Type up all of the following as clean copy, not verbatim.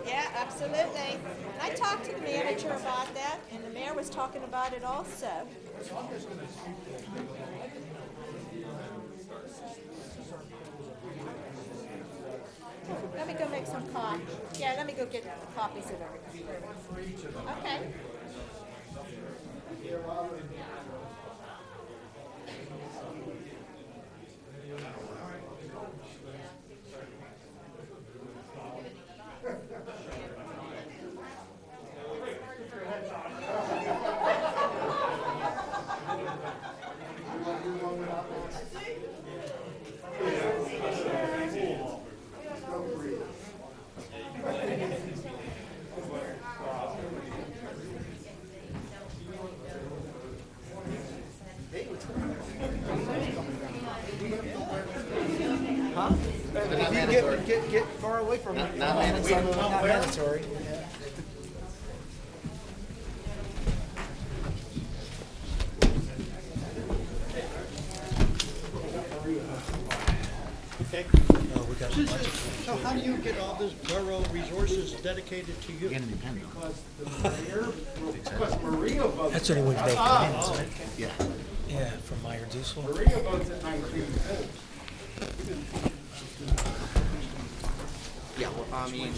Yeah, absolutely. And I talked to the manager about that, and the mayor was talking about it also. Let me go make some coffee. Yeah, let me go get copies of everything. Okay. If you get far away from it, not mandatory. Okay. So how do you get all this borough resources dedicated to you? Because Maria votes. That's only when they come in, isn't it? Yeah. Yeah, from Meyer Dussel. Maria votes at 19 votes. Yeah, well, I mean,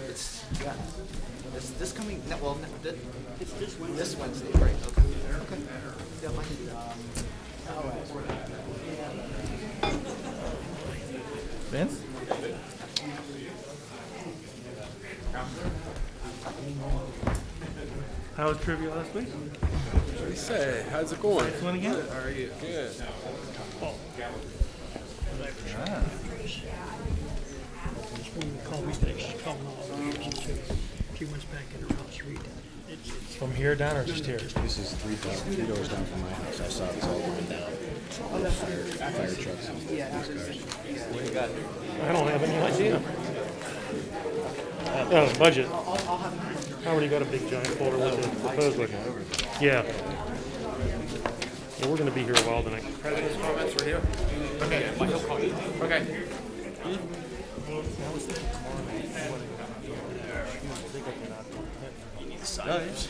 it's, yeah, this coming, no, well, It's this Wednesday. this Wednesday, right? Okay. Okay. Yeah, mine, Vince? How was trivia last week? What do you say? How's it going? Next one again? How are you? Good. Ah. When you call me, they call me. She went back in her house reading. It's From here down or just here? This is three doors down from my house. I saw this all going down. Fire trucks and police cars. I don't have any idea. Oh, budget. I already got a big giant folder with the proposed budget. Yeah. Yeah, we're gonna be here a while tonight. President's comments right here. Okay. Okay.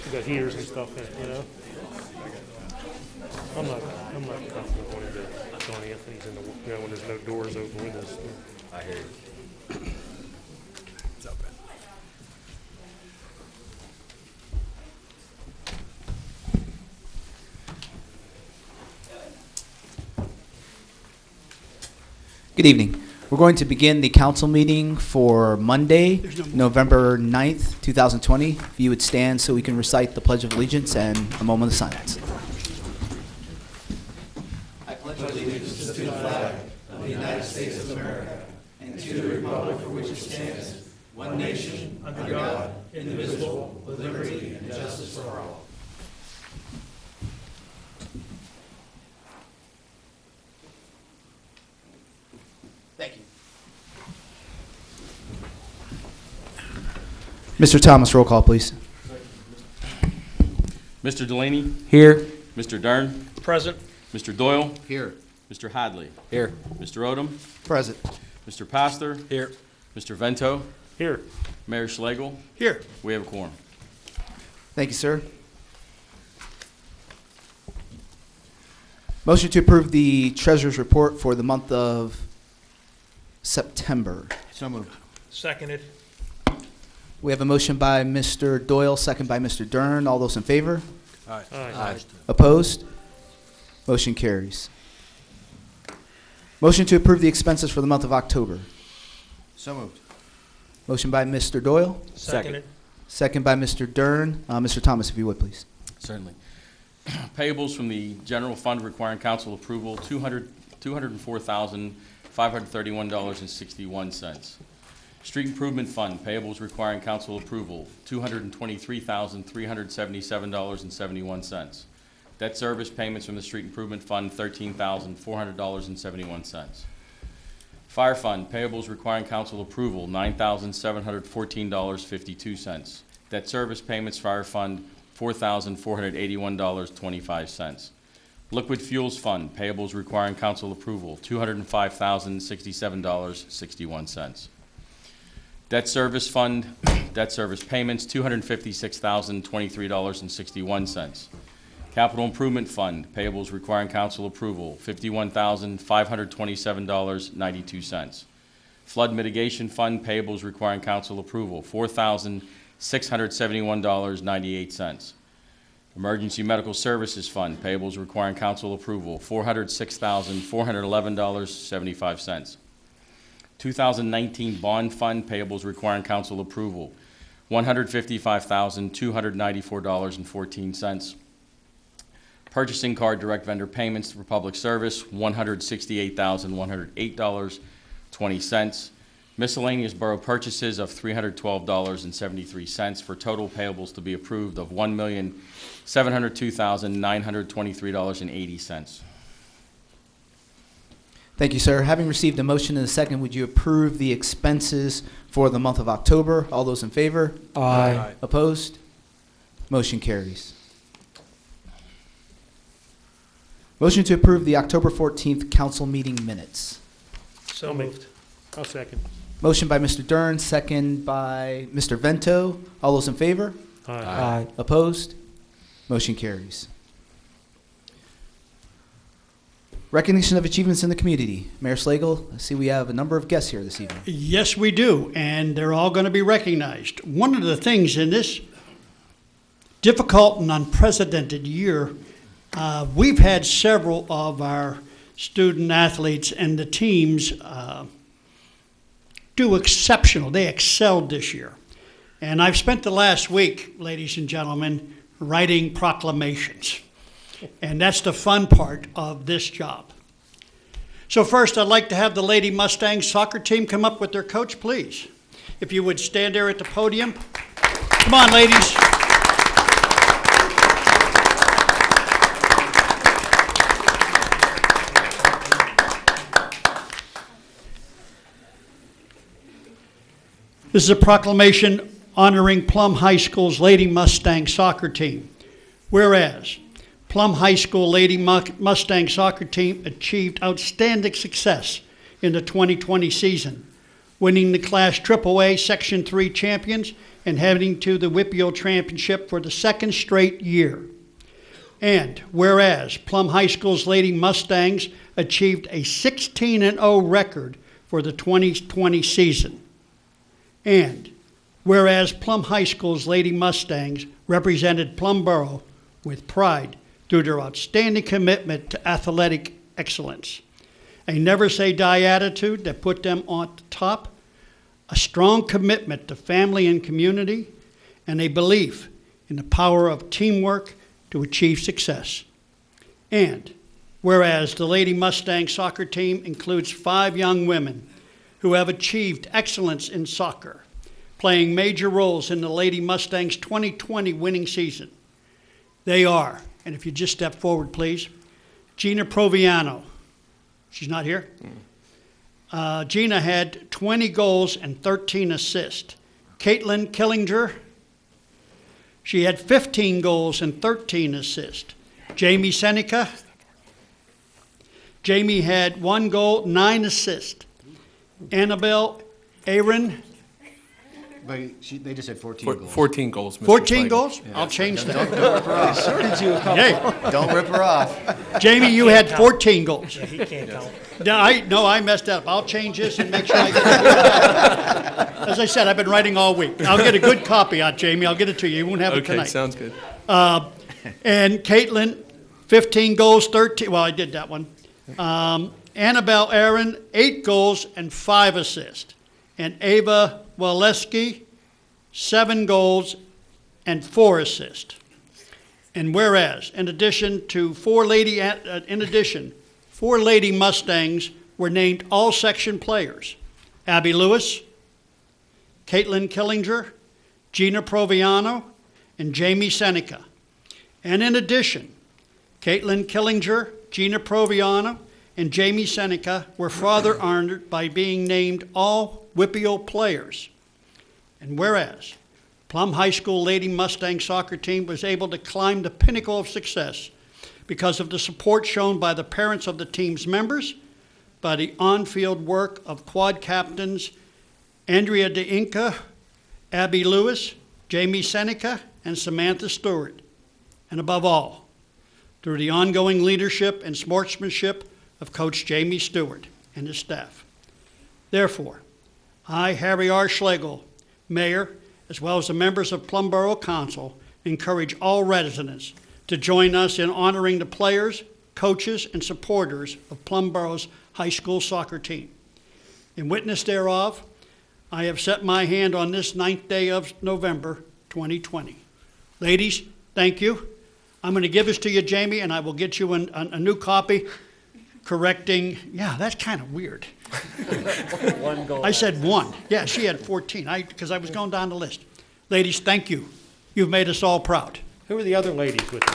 We got heaters and stuff in it, you know? I'm not comfortable going into John Anthony's in the, you know, when there's no doors open windows. I hear you. Good evening. We're going to begin the council meeting for Monday, November 9th, 2020. If you would stand so we can recite the Pledge of Allegiance and a moment of silence. I pledge allegiance to the flag of the United States of America and to the republic for which it stands, one nation, under God, indivisible, with liberty and justice for all. Thank you. Mr. Thomas, roll call, please. Mr. Delaney, Here. Mr. Dern, Present. Mr. Doyle, Here. Mr. Hadley, Here. Mr. Odom, Present. Mr. Pastor, Here. Mr. Vento, Here. Mayor Schlegel. here. We have a quorum. Thank you, sir. Motion to approve the treasurer's report for the month of September. So moved. Seconded. We have a motion by Mr. Doyle, second by Mr. Dern. All those in favor? Aye. Opposed? Motion carries. Motion to approve the expenses for the month of October. So moved. Motion by Mr. Doyle, Seconded. second by Mr. Dern. Mr. Thomas, if you would, please. Certainly. Payables from the general fund requiring council approval, $204,531.61. Street Improvement Fund, payables requiring council approval, $223,377.71. Debt service payments from the Street Improvement Fund, $13,400.71. Fire Fund, payables requiring council approval, $9,714.52. Debt service payments, Fire Fund, $4,481.25. Liquid Fuels Fund, payables requiring council approval, $205,067.61. Debt service fund, debt service payments, $256,023.61. Capital improvement fund, payables requiring council approval, $51,527.92. Flood mitigation fund, payables requiring council approval, $4,671.98. Emergency medical services fund, payables requiring council approval, $406,411.75. 2019 bond fund, payables requiring council approval, $155,294.14. Purchasing card direct vendor payments for public service, $168,108.20. Miscellaneous borough purchases of $312.73 for total payables to be approved of $1,702,923.80. Thank you, sir. Having received a motion and a second, would you approve the expenses for the month of October? All those in favor? Aye. Opposed? Motion carries. Motion to approve the October 14th council meeting minutes. So moved. I'll second. Motion by Mr. Dern, second by Mr. Vento. All those in favor? Aye. Opposed? Motion carries. Recognition of achievements in the community. Mayor Slagle, I see we have a number of guests here this evening. Yes, we do, and they're all going to be recognized. One of the things in this difficult and unprecedented year, we've had several of our student athletes and the teams do exceptional. They excelled this year. And I've spent the last week, ladies and gentlemen, writing proclamations. And that's the fun part of this job. So first, I'd like to have the Lady Mustangs soccer team come up with their coach, please. If you would stand there at the podium. Come on, ladies. This is a proclamation honoring Plum High School's Lady Mustang soccer team. Whereas, Plum High School Lady Mustang soccer team achieved outstanding success in the 2020 season, winning the Class AAA Section 3 champions and heading to the WIPIO Championship for the second straight year. And whereas, Plum High School's Lady Mustangs achieved a 16-0 record for the 2020 season. And whereas Plum High School's Lady Mustangs represented Plum Boro with pride through their outstanding commitment to athletic excellence, a never-say-die attitude that put them on top, a strong commitment to family and community, and a belief in the power of teamwork to achieve success. And whereas the Lady Mustang soccer team includes 5 young women who have achieved excellence in soccer, playing major roles in the Lady Mustangs 2020 winning season. They are, and if you just step forward, please, Gina Proviano. She's not here? Gina had 20 goals and 13 assists. Caitlin Killinger, she had 15 goals and 13 assists. Jamie Seneca, Jamie had 1 goal, 9 assists. Annabelle Aaron, But they just said 14 goals. 14 goals, Mr. 14 Slagle. goals? I'll change that. Don't rip her off. Shorted you a couple. Hey, Don't rip her off. Jamie, you had 14 goals. Yeah, he can't count. No, I messed up. I'll change this and make sure I get a good copy. As I said, I've been writing all week. I'll get a good copy out, Jamie. I'll get it to you. You won't have it Okay, tonight. sounds good. And Caitlin, 15 goals, 13. Well, I did that one. Annabelle Aaron, 8 goals and 5 assists. And Ava Waleski, 7 goals and 4 assists. And whereas, in addition, 4 Lady Mustangs were named all-section players. Abby Lewis, Caitlin Killinger, Gina Proviano, and Jamie Seneca. And in addition, Caitlin Killinger, Gina Proviano, and Jamie Seneca were further honored by being named all WIPIO players. And whereas, Plum High School Lady Mustang soccer team was able to climb the pinnacle of success because of the support shown by the parents of the team's members, by the on-field work of quad captains Andrea De Inca, Abby Lewis, Jamie Seneca, and Samantha Stewart. And above all, through the ongoing leadership and sportsmanship of Coach Jamie Stewart and his staff. Therefore, I, Harry R. Schlegel, Mayor, as well as the members of Plum Boro Council, encourage all residents to join us in honoring the players, coaches, and supporters of Plum Boro's high school soccer team. In witness thereof, I have set my hand on this 9th day of November, 2020. Ladies, thank you. I'm going to give this to you, Jamie, and I will get you a new copy correcting. Yeah, that's kind of weird. One goal. I said 1. Yeah, she had 14 because I was going down the list. Ladies, thank you. You've made us all proud. Who are the other ladies with you?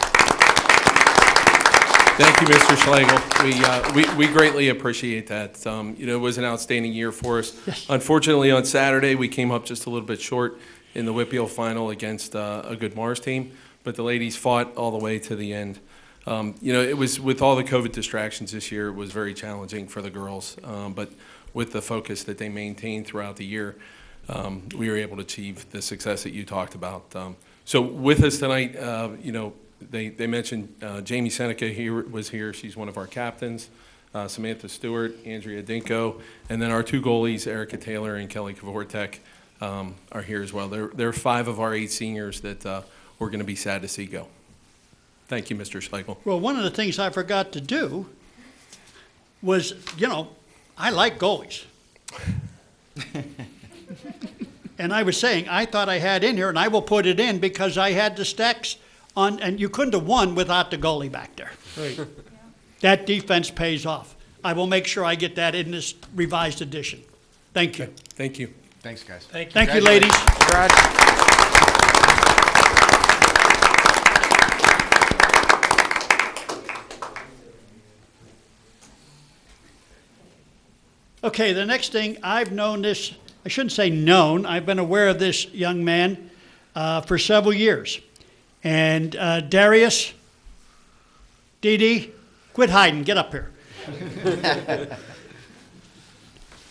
Thank you, Mr. Schlegel. We greatly appreciate that. It was an outstanding year for us. Yes. Unfortunately, on Saturday, we came up just a little bit short in the Whitfield final against a good Mars team, but the ladies fought all the way to the end. It was with all the COVID distractions this year, it was very challenging for the girls, but with the focus that they maintained throughout the year, we were able to achieve the success that you talked about. So with us tonight, they mentioned Jamie Seneca was here. She's one of our captains. Samantha Stewart, Andrea Dinko, and then our 2 goalies, Erica Taylor and Kelly Kvortek, are here as well. They're 5 of our 8 seniors that we're going to be sad to see go. Thank you, Mr. Schlegel. Well, one of the things I forgot to do was, I like goalies. And I was saying, I thought I had in here, and I will put it in because I had the stacks on, and you couldn't have won without the goalie back there. Right. That defense pays off. I will make sure I get that in this revised edition. Thank you. Thank you. Thanks, guys. Thank you, ladies. Okay, the next thing, I've known this, I shouldn't say known, I've been aware of this young man for several years. And Darius, Dee Dee, quit hiding, get up here.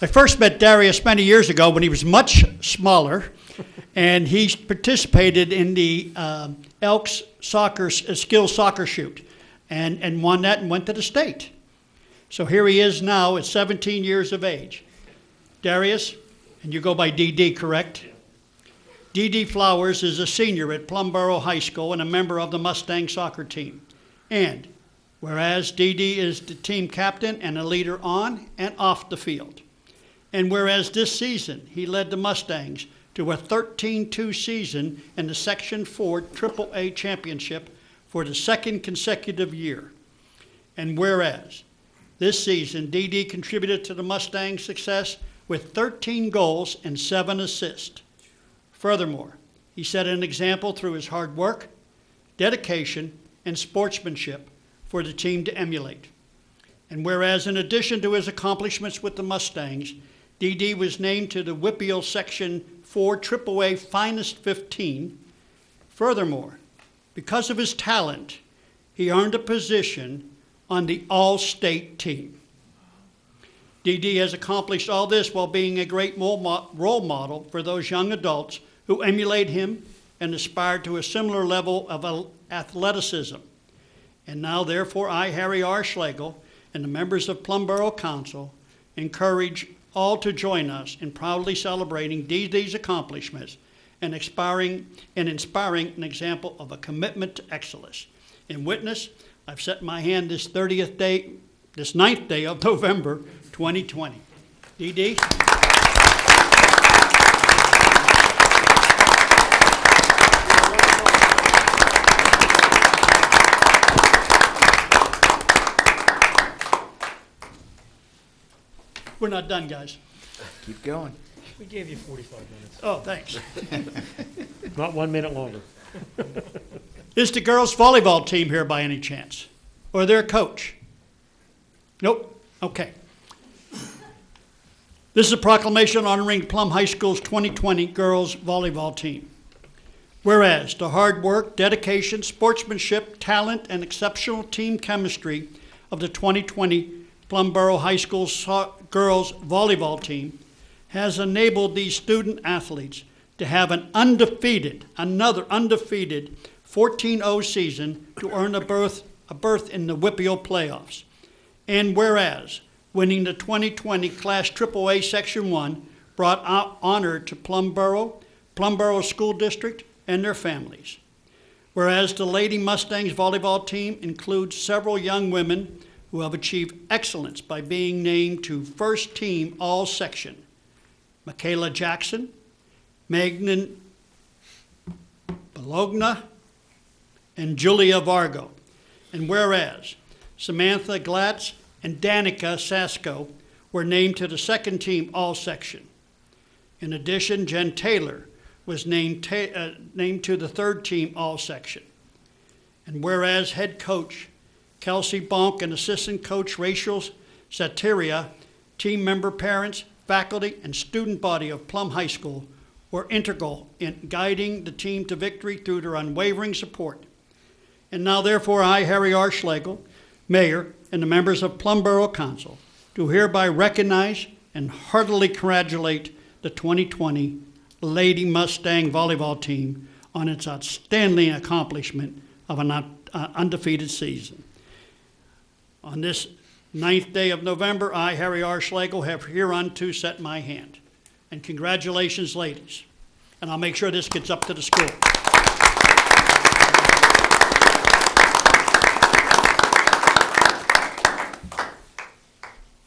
I first met Darius many years ago when he was much smaller, and he participated in the Elks skills soccer shoot and won that and went to the state. So here he is now at 17 years of age. Darius, and you go by DD, correct? DD Flowers is a senior at Plum Boro High School and a member of the Mustang soccer team. And whereas DD is the team captain and a leader on and off the field. And whereas this season he led the Mustangs to a 13-2 season in the Section 4 AAA championship for the 2nd consecutive year. And whereas this season, DD contributed to the Mustangs' success with 13 goals and 7 assists. Furthermore, he set an example through his hard work, dedication, and sportsmanship for the team to emulate. And whereas in addition to his accomplishments with the Mustangs, DD was named to the Whitfield Section 4 AAA Finest 15. Furthermore, because of his talent, he earned a position on the All-State team. DD has accomplished all this while being a great role model for those young adults who emulate him and aspire to a similar level of athleticism. And now, therefore, I, Harry R. Schlegel, and the members of Plum Boro Council encourage all to join us in proudly celebrating DD's accomplishments and inspiring an example of a commitment to excellence. In witness, I've set my hand this 9th day of November, 2020. DD? We're not done, guys. Keep going. We gave you 45 minutes. Oh, thanks. Not 1 minute longer. Is the girls' volleyball team here by any chance? Or their coach? Nope. Okay. This is a proclamation honoring Plum High School's 2020 girls' volleyball team. Whereas the hard work, dedication, sportsmanship, talent, and exceptional team chemistry of the 2020 Plum Boro High School girls' volleyball team has enabled these student athletes to have another undefeated 14-0 season to earn a berth in the WPIAL playoffs. And whereas winning the 2020 Class AAA Section 1 brought honor to Plum Boro School District, and their families. Whereas the Lady Mustangs volleyball team includes several young women who have achieved excellence by being named to first team all section. Michaela Jackson, Magnan Bologna, and Julia Vargo. And whereas Samantha Glatz and Danica Sasko were named to the second team all section. In addition, Jen Taylor was named to the third team all section. And whereas head coach Kelsey Bonk and assistant coach Rachel Satiria, team member parents, faculty, and student body of Plum High School were integral in guiding the team to victory through their unwavering support. And now therefore I, Harry R. Schlegel, Mayor, and the members of Plum Boro Council do hereby recognize and heartily congratulate the 2020 Lady Mustang volleyball team on its outstanding accomplishment of an undefeated season. On this 9th day of November, I, Harry R. Schlegel, have hereunto set my hand. And congratulations, ladies. And I'll make sure this gets up to the school.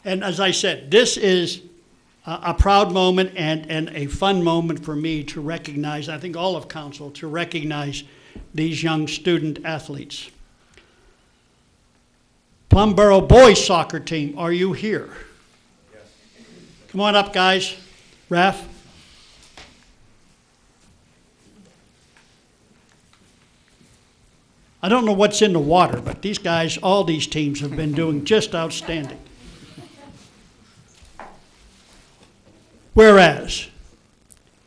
And as I said, this is a proud moment and a fun moment for me to recognize, I think all of council, to recognize these young student athletes. Plum Boro boys soccer team, are you here? Yes. Come on up, guys. Raph. I don't know what's in the water, but these guys, all these teams have been doing just outstanding. Whereas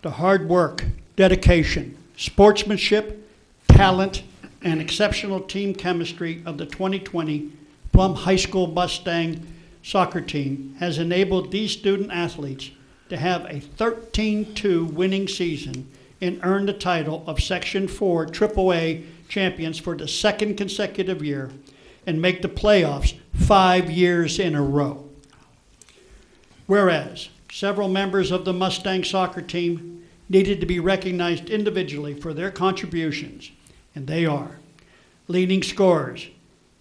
the hard work, dedication, sportsmanship, talent, and exceptional team chemistry of the 2020 Plum High School Mustang soccer team has enabled these student athletes to have a 13-2 winning season and earn the title of Section 4 AAA champions for the second consecutive year and make the playoffs 5 years in a row. Whereas several members of the Mustang soccer team needed to be recognized individually for their contributions, and they are leading scorers,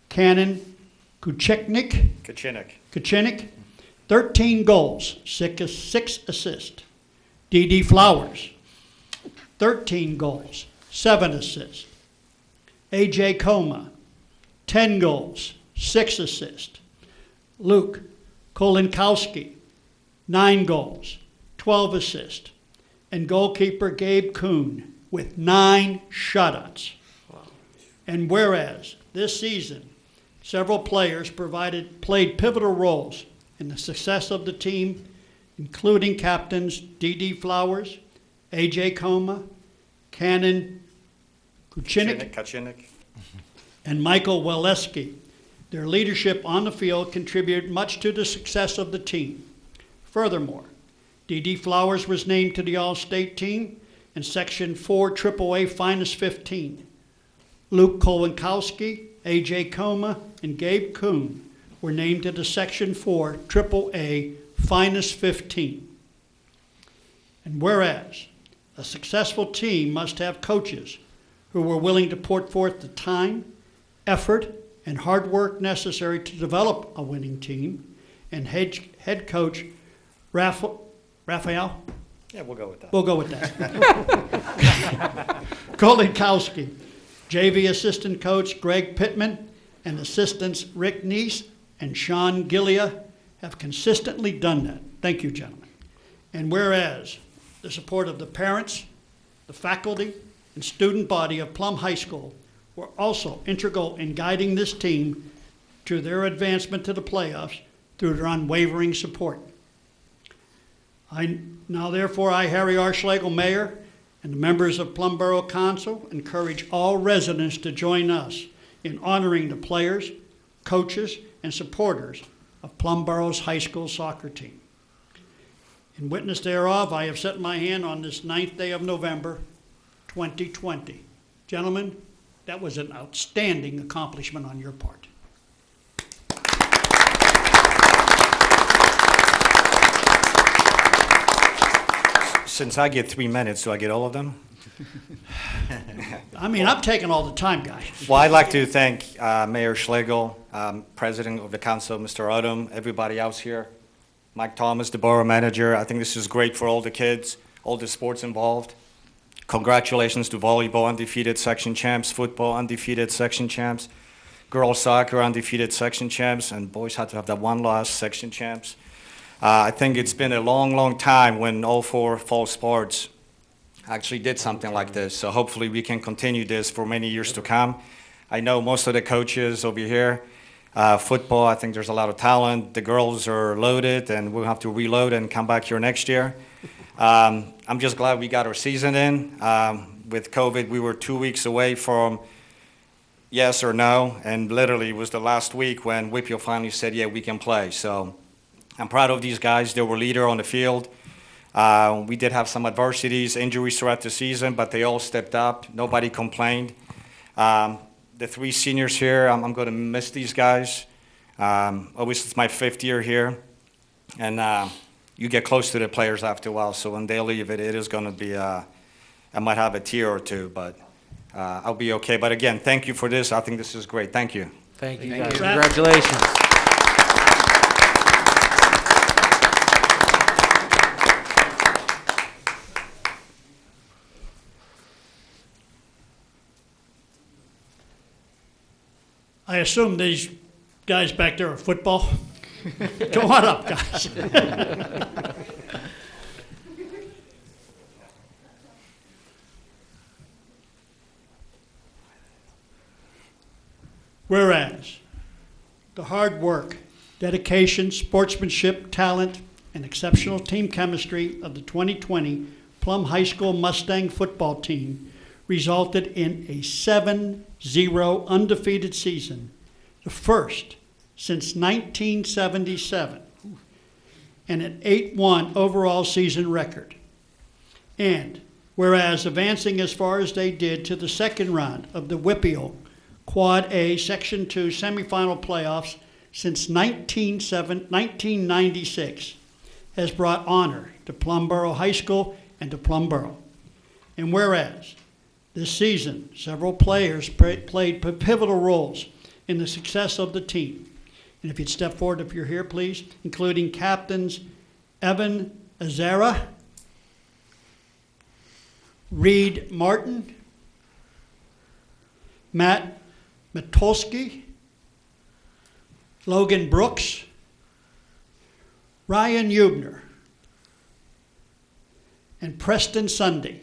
Cannon Kuchenik, 13 goals, 6 assists. D.D. Flowers, 13 goals, 7 assists. A.J. Coma, 10 goals, 6 assists. Luke Kolinkowski, 9 goals, 12 assists. And goalkeeper Gabe Kuhn with 9 shutouts. Wow. And whereas this season, several players played pivotal roles in the success of the team, including captains D.D. Flowers, A.J. Coma, Cannon Kuchenik, and Michael Waleski. Their leadership on the field contributed much to the success of the team. Furthermore, D.D. Flowers was named to the All-State team in Section 4 AAA Finest 15. Luke Kolinkowski, A.J. Coma, and Gabe Kuhn were named to the Section 4 AAA Finest 15. And whereas a successful team must have coaches who were willing to put forth the time, effort, and hard work necessary to develop a winning team, and head coach Raphael? Yeah, we'll go with that. We'll go with that. Kolinkowski, JV assistant coach Greg Pittman, and assistants Rick Neese and Sean Gillia have consistently done that. Thank you, gentlemen. And whereas the support of the parents, the faculty, and student body of Plum High School were also integral in guiding this team to their advancement to the playoffs through their unwavering support. Now, therefore, I, Harry R. Schlegel, Mayor, and the members of Plum Boro Council encourage all residents to join us in honoring the players, coaches, and supporters of Plum Boro's high school soccer team. In witness thereof, I have set my hand on this 9th day of November, 2020. Gentlemen, that was an outstanding accomplishment on your part. Since I get 3 minutes, do I get all of them? I mean, I'm taking all the time, guys. Well, I'd like to thank Mayor Schlegel, President of the Council, Mr. Odom, everybody else here, Mike Thomas, the borough manager. I think this is great for all the kids, all the sports involved. Congratulations to volleyball, undefeated section champs, football, undefeated section champs, girls soccer, undefeated section champs, and boys had to have that one loss, section champs. I think it's been a long, long time when all four fall sports actually did something like this. So hopefully we can continue this for many years to come. I know most of the coaches over here, football, I think there's a lot of talent. The girls are loaded, and we'll have to reload and come back here next year. I'm just glad we got our season in. With COVID, we were 2 weeks away from yes or no, and literally it was the last week when Whitfield finally said, yeah, we can play. So I'm proud of these guys. They were leader on the field. We did have some adversities, injuries throughout the season, but they all stepped up. Nobody complained. The three seniors here, I'm going to miss these guys. Obviously, it's my 5th year here, and you get close to the players after a while, so when they leave, it is going to be, I might have a tear or two, but I'll be okay. But again, thank you for this. I think this is great. Thank you. Thank you, guys. Congratulations. I assume these guys back there are football. Come on up, guys. Whereas the hard work, dedication, sportsmanship, talent, and exceptional team chemistry of the 2020 Plum High School Mustang football team resulted in a 7-0 undefeated season, the first since 1977, and an 8-1 overall season record. And whereas advancing as far as they did to the second round of the Whitfield Quad A Section 2 semifinal playoffs since 1996 has brought honor to Plum Boro High School and to Plum Boro. And whereas this season, several players played pivotal roles in the success of the team. And if you'd step forward if you're here, please, including captains Evan Azara, Reed Martin, Matt Matolsky, Logan Brooks, Ryan Eubner, and Preston Sunday.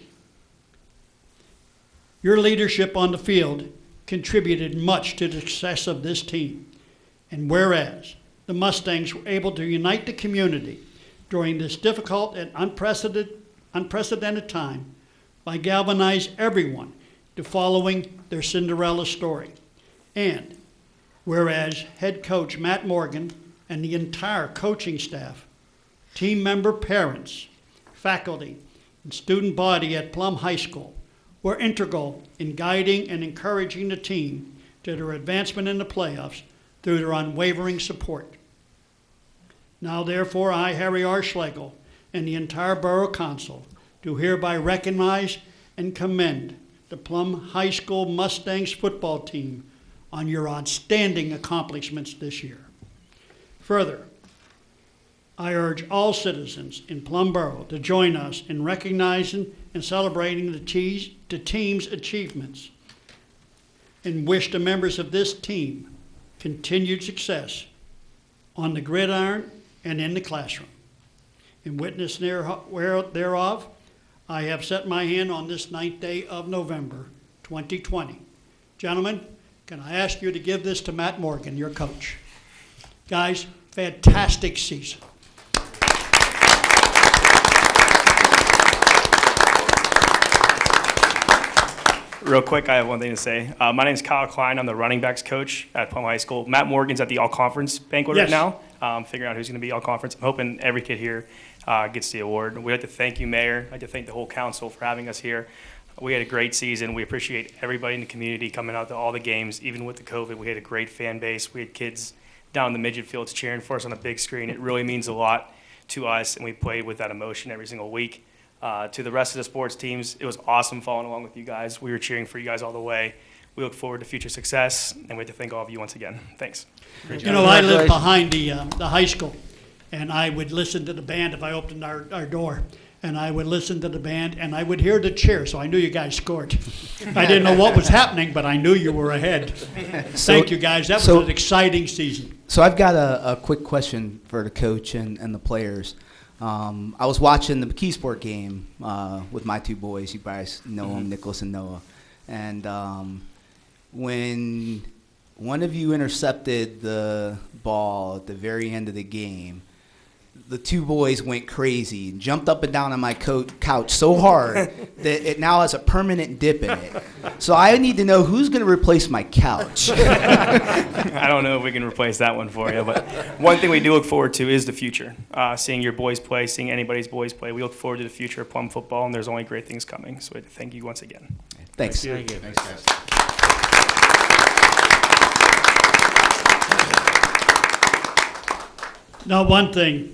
Your leadership on the field contributed much to the success of this team. And whereas the Mustangs were able to unite the community during this difficult and unprecedented time by galvanizing everyone to following their Cinderella story. And whereas head coach Matt Morgan and the entire coaching staff, team member parents, faculty, and student body at Plum High School were integral in guiding and encouraging the team to their advancement in the playoffs through their unwavering support. Now, therefore, I, Harry R. Schlegel, and the entire Borough Council do hereby recognize and commend the Plum High School Mustangs football team on your outstanding accomplishments this year. Further, I urge all citizens in Plum Boro to join us in recognizing and celebrating the team's achievements and wish the members of this team continued success on the gridiron and in the classroom. In witness thereof, I have set my hand on this 9th day of November, 2020. Gentlemen, can I ask you to give this to Matt Morgan, your coach? Guys, fantastic season. Real quick, I have one thing to say. My name is Kyle Klein. I'm the running backs coach at Plum High School. Matt Morgan's at the all-conference banquet right now, figuring out who's going to be all-conference. I'm hoping every kid here gets the award. We'd like to thank you, Mayor. I'd like to thank the whole council for having us here. We had a great season. We appreciate everybody in the community coming out to all the games, even with the COVID. We had a great fan base. We had kids down in the midget fields cheering for us on a big screen. It really means a lot to us, and we played with that emotion every single week. To the rest of the sports teams, it was awesome following along with you guys. We were cheering for you guys all the way. We look forward to future success, and we have to thank all of you once again. Thanks. You know, I live behind the high school, and I would listen to the band if I opened our door. And I would listen to the band, and I would hear the cheer, so I knew you guys scored. I didn't know what was happening, but I knew you were ahead. Thank you, guys. That was an exciting season. So I've got a quick question for the coach and the players. I was watching the McKeesport game with my two boys. You guys know them, Nicholas and Noah. And when one of you intercepted the ball at the very end of the game, the two boys went crazy and jumped up and down on my couch so hard that it now has a permanent dip in it. So I need to know who's going to replace my couch. I don't know if we can replace that one for you, but one thing we do look forward to is the future. Seeing your boys play, seeing anybody's boys play. We look forward to the future of Plum football, and there's only great things coming. So thank you once again. Thanks. Thank you. Thanks, guys. Now, one thing.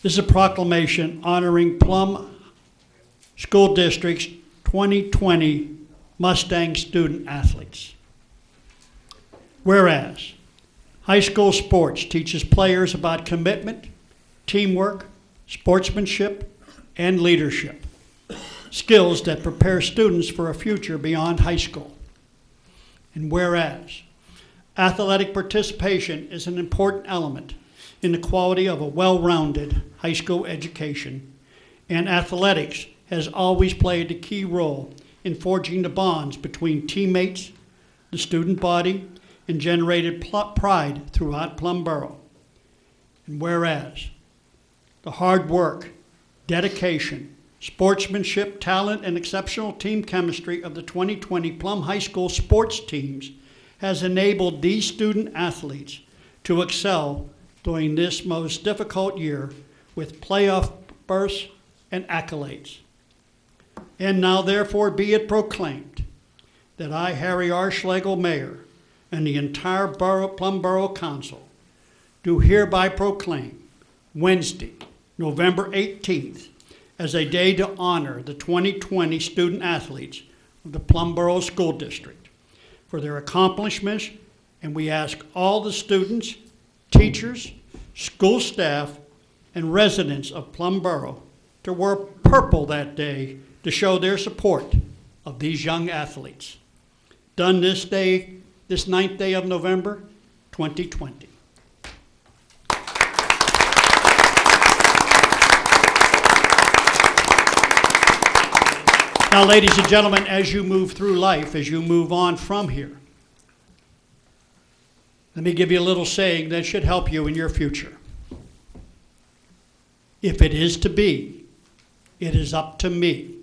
This is a proclamation honoring Plum School District's 2020 Mustang student athletes. Whereas, high school sports teaches players about commitment, teamwork, sportsmanship, and leadership, skills that prepare students for a future beyond high school. And whereas, athletic participation is an important element in the quality of a well-rounded high school education, and athletics has always played a key role in forging the bonds between teammates, the student body, and generated pride throughout Plum Boro. And whereas, the hard work, dedication, sportsmanship, talent, and exceptional team chemistry of the 2020 Plum High School sports teams has enabled these student athletes to excel during this most difficult year with playoff berths and accolades. And now therefore be it proclaimed that I, Harry R. Schlegel, Mayor, and the entire Plum Borough Council do hereby proclaim Wednesday, November 18th, as a day to honor the 2020 student athletes of the Plum Borough School District for their accomplishments, and we ask all the students, teachers, school staff, and residents of Plum Borough to wear purple that day to show their support of these young athletes. Done this day, this 9th day of November, 2020. Now, ladies and gentlemen, as you move through life, as you move on from here, let me give you a little saying that should help you in your future. If it is to be, it is up to me.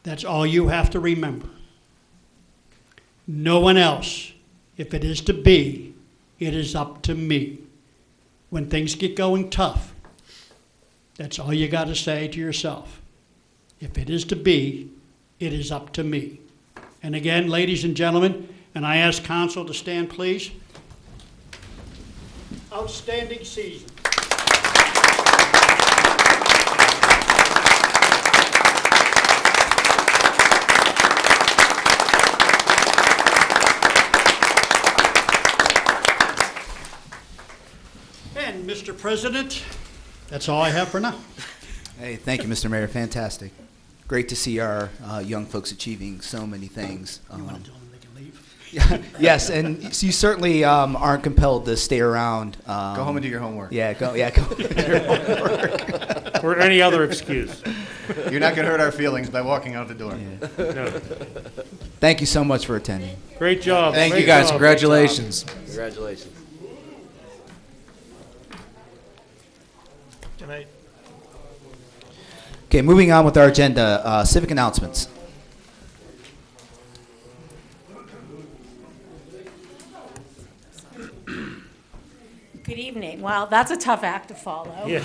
That's all you have to remember. No one else. If it is to be, it is up to me. When things get going tough, that's all you got to say to yourself. If it is to be, it is up to me. And again, ladies and gentlemen, and I ask council to stand, please. Outstanding season. And Mr. President, that's all I have for now. Hey, thank you, Mr. Mayor. Fantastic. Great to see our young folks achieving so many things. You want to tell them they can leave? Yes, and you certainly aren't compelled to stay around. Go home and do your homework. Yeah, go do your homework. Or any other excuse. You're not going to hurt our feelings by walking out the door. Yeah. No. Thank you so much for attending. Great job. Thank Great you, guys. job. Congratulations. Congratulations. Good night. Okay, moving on with our agenda, civic announcements. Good evening. Well, that's a tough act to follow. Yeah.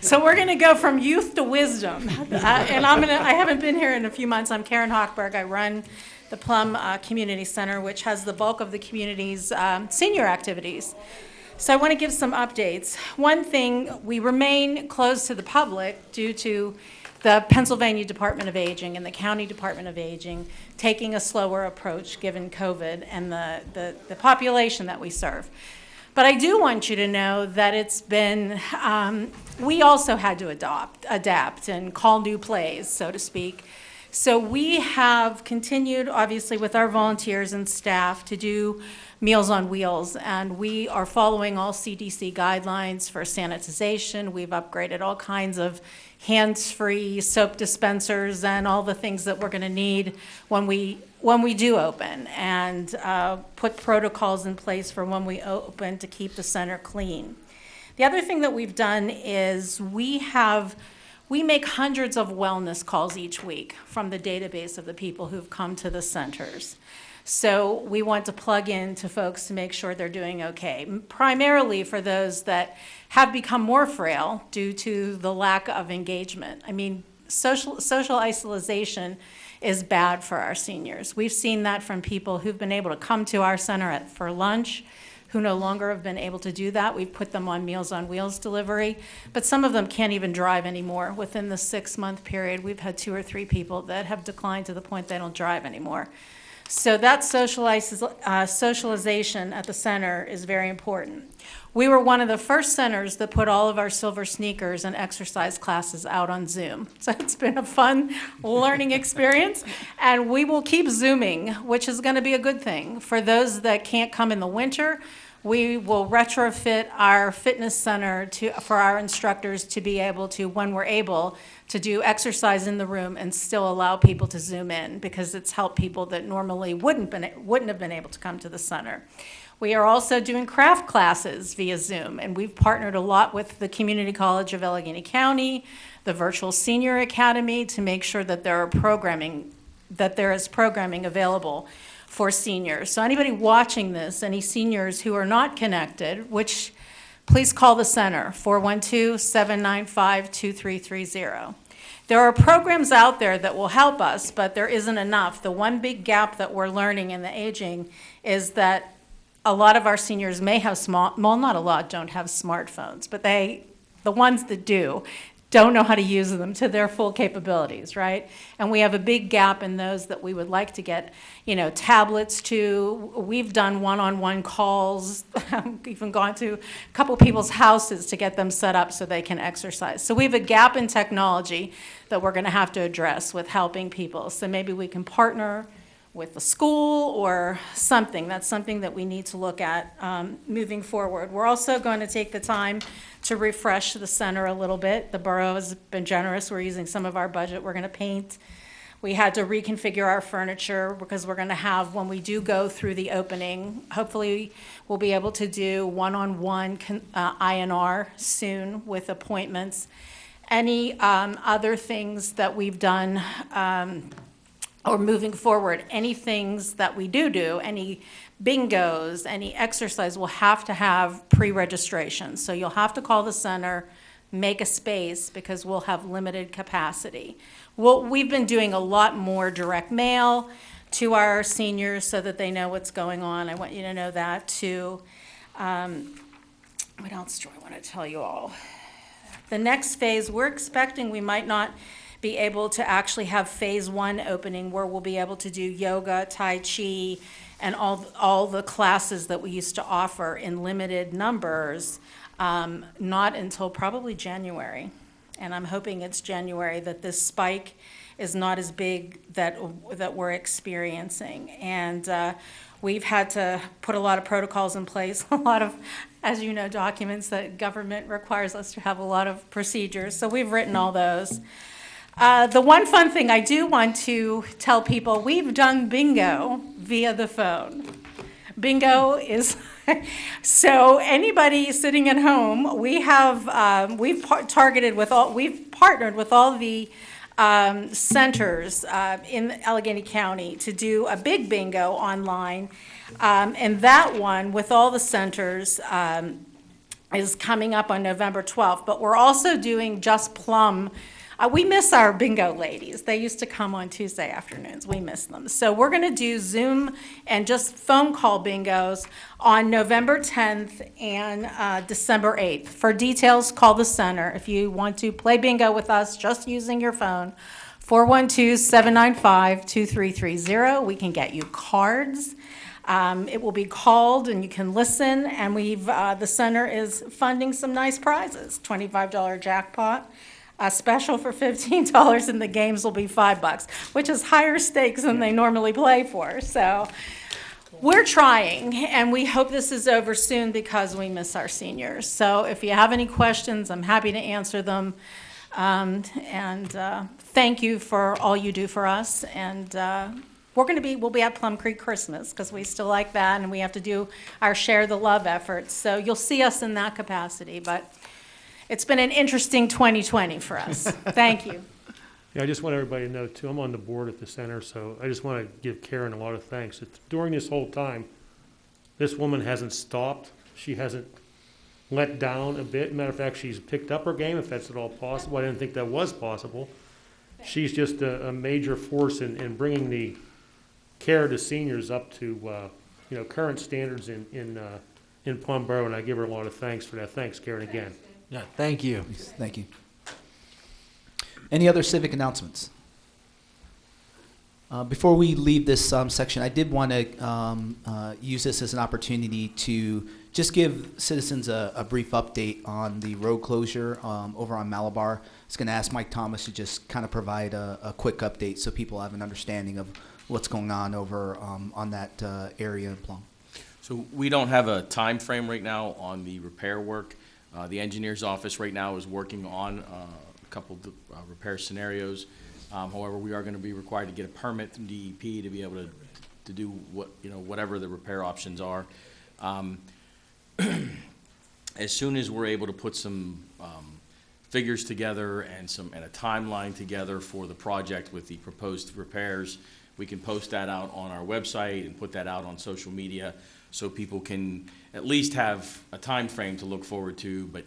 So we're going to go from youth to wisdom. And I haven't been here in a few months. I'm Karen Hochberg. I run the Plum Community Center, which has the bulk of the community's senior activities. So I want to give some updates. One thing, we remain closed to the public due to the Pennsylvania Department of Aging and the County Department of Aging taking a slower approach given COVID and the population that we serve. But I do want you to know that it's been, we also had to adapt and call new plays, so to speak. So we have continued, obviously, with our volunteers and staff to do Meals on Wheels, and we are following all CDC guidelines for sanitization. We've upgraded all kinds of hands-free soap dispensers and all the things that we're going to need when we do open, and put protocols in place for when we open to keep the center clean. The other thing that we've done is we make hundreds of wellness calls each week from the database of the people who've come to the centers. So we want to plug in to folks to make sure they're doing okay, primarily for those that have become more frail due to the lack of engagement. I mean, social isolation is bad for our seniors. We've seen that from people who've been able to come to our center for lunch, who no longer have been able to do that. We've put them on Meals on Wheels delivery, but some of them can't even drive anymore. Within the 6-month period, we've had 2 or 3 people that have declined to the point they don't drive anymore. So that socialization at the center is very important. We were one of the first centers that put all of our silver sneakers and exercise classes out on Zoom. So it's been a fun learning experience, and we will keep Zooming, which is going to be a good thing. For those that can't come in the winter, we will retrofit our fitness center for our instructors to be able to, when we're able, to do exercise in the room and still allow people to Zoom in, because it's helped people that normally wouldn't have been able to come to the center. We are also doing craft classes via Zoom, and we've partnered a lot with the Community College of Allegheny County, the Virtual Senior Academy, to make sure that there is programming available for seniors. So anybody watching this, any seniors who are not connected, which please call the center, 412-795-2330. There are programs out there that will help us, but there isn't enough. The one big gap that we're learning in the aging is that a lot of our seniors may have well, not a lot don't have smartphones, but the ones that do don't know how to use them to their full capabilities, right? And we have a big gap in those that we would like to get, tablets to. We've done one-on-one calls, even gone to a couple people's houses to get them set up so they can exercise. So we have a gap in technology that we're going to have to address with helping people. So maybe we can partner with the school or something. That's something that we need to look at moving forward. We're also going to take the time to refresh the center a little bit. The borough has been generous. We're using some of our budget. We're going to paint. We had to reconfigure our furniture because we're going to have, when we do go through the opening, hopefully we'll be able to do one-on-one INR soon with appointments. Any other things that we've done or moving forward, any things that we do, any bingos, any exercise, will have to have pre-registration. So you'll have to call the center, make a space, because we'll have limited capacity. We've been doing a lot more direct mail to our seniors so that they know what's going on. I want you to know that too. What else do I want to tell you all? The next phase, we're expecting we might not be able to actually have phase 1 opening, where we'll be able to do yoga, tai chi, and all the classes that we used to offer in limited numbers, not until probably January. And I'm hoping it's January that this spike is not as big that we're experiencing. And we've had to put a lot of protocols in place, a lot of, as you know, documents that government requires us to have, a lot of procedures. So we've written all those. The one fun thing I do want to tell people, we've done bingo via the phone. Bingo is, so anybody sitting at home, we've partnered with all the centers in Allegheny County to do a big bingo online. And that one, with all the centers, is coming up on November 12th. But we're also doing Just Plum. We miss our bingo ladies. They used to come on Tuesday afternoons. We miss them. So we're going to do Zoom and just phone call bingos on November 10th and December 8th. For details, call the center. If you want to play bingo with us just using your phone, 412-795-2330. We can get you cards. It will be called and you can listen, and the center is funding some nice prizes, $25 jackpot, a special for $15, and the games will be $5, which is higher stakes than they normally play for. So we're trying, and we hope this is over soon because we miss our seniors. So if you have any questions, I'm happy to answer them. Thank you for all you do for us. And we'll be at Plum Creek Christmas because we still like that, and we have to do our Share the Love efforts. So you'll see us in that capacity. But it's been an interesting 2020 for us. Thank you. Yeah, I just want everybody to know, too, I'm on the board at the center, so I just want to give Karen a lot of thanks. During this whole time, this woman hasn't stopped. She hasn't let down a bit. Matter of fact, she's picked up her game, if that's at all possible. I didn't think that was possible. She's just a major force in bringing the care to seniors up to current standards in Plum Boro, and I give her a lot of thanks for that. Thanks, Karen, again. Yeah, thank you. Thank you. Any other civic announcements? Before we leave this section, I did want to use this as an opportunity to just give citizens a brief update on the road closure over on Malabar. I was going to ask Mike Thomas to just kind of provide a quick update so people have an understanding of what's going on over on that area in Plum. So we don't have a time frame right now on the repair work. The engineer's office right now is working on a couple of repair scenarios. However, we are going to be required to get a permit from DEP to be able to do whatever the repair options are. As soon as we're able to put some figures together and a timeline together for the project with the proposed repairs, we can post that out on our website and put that out on social media so people can at least have a time frame to look forward to. But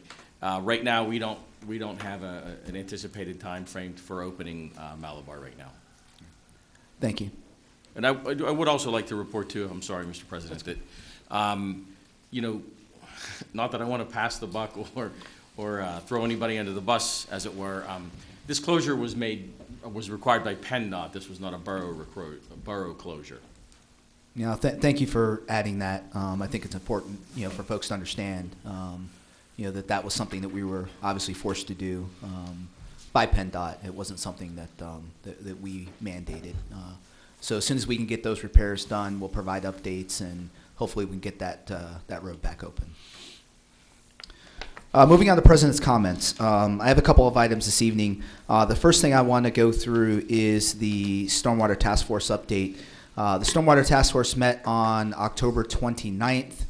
right now we don't have an anticipated time frame for opening Malabar right now. Thank you. And I would also like to report too, I'm sorry, Mr. President, that not that I want to pass the buck or throw anybody under the bus, as it were. This closure was required by PennDOT. This was not a borough closure. Thank you for adding that. I think it's important, for folks to understand, that was something that we were obviously forced to do by PennDOT. It wasn't something that we mandated. So as soon as we can get those repairs done, we'll provide updates, and hopefully we can get that road back open. Moving on to President's comments. I have a couple of items this evening. The first thing I want to go through is the Stormwater Task Force update. The Stormwater Task Force met on October 29th.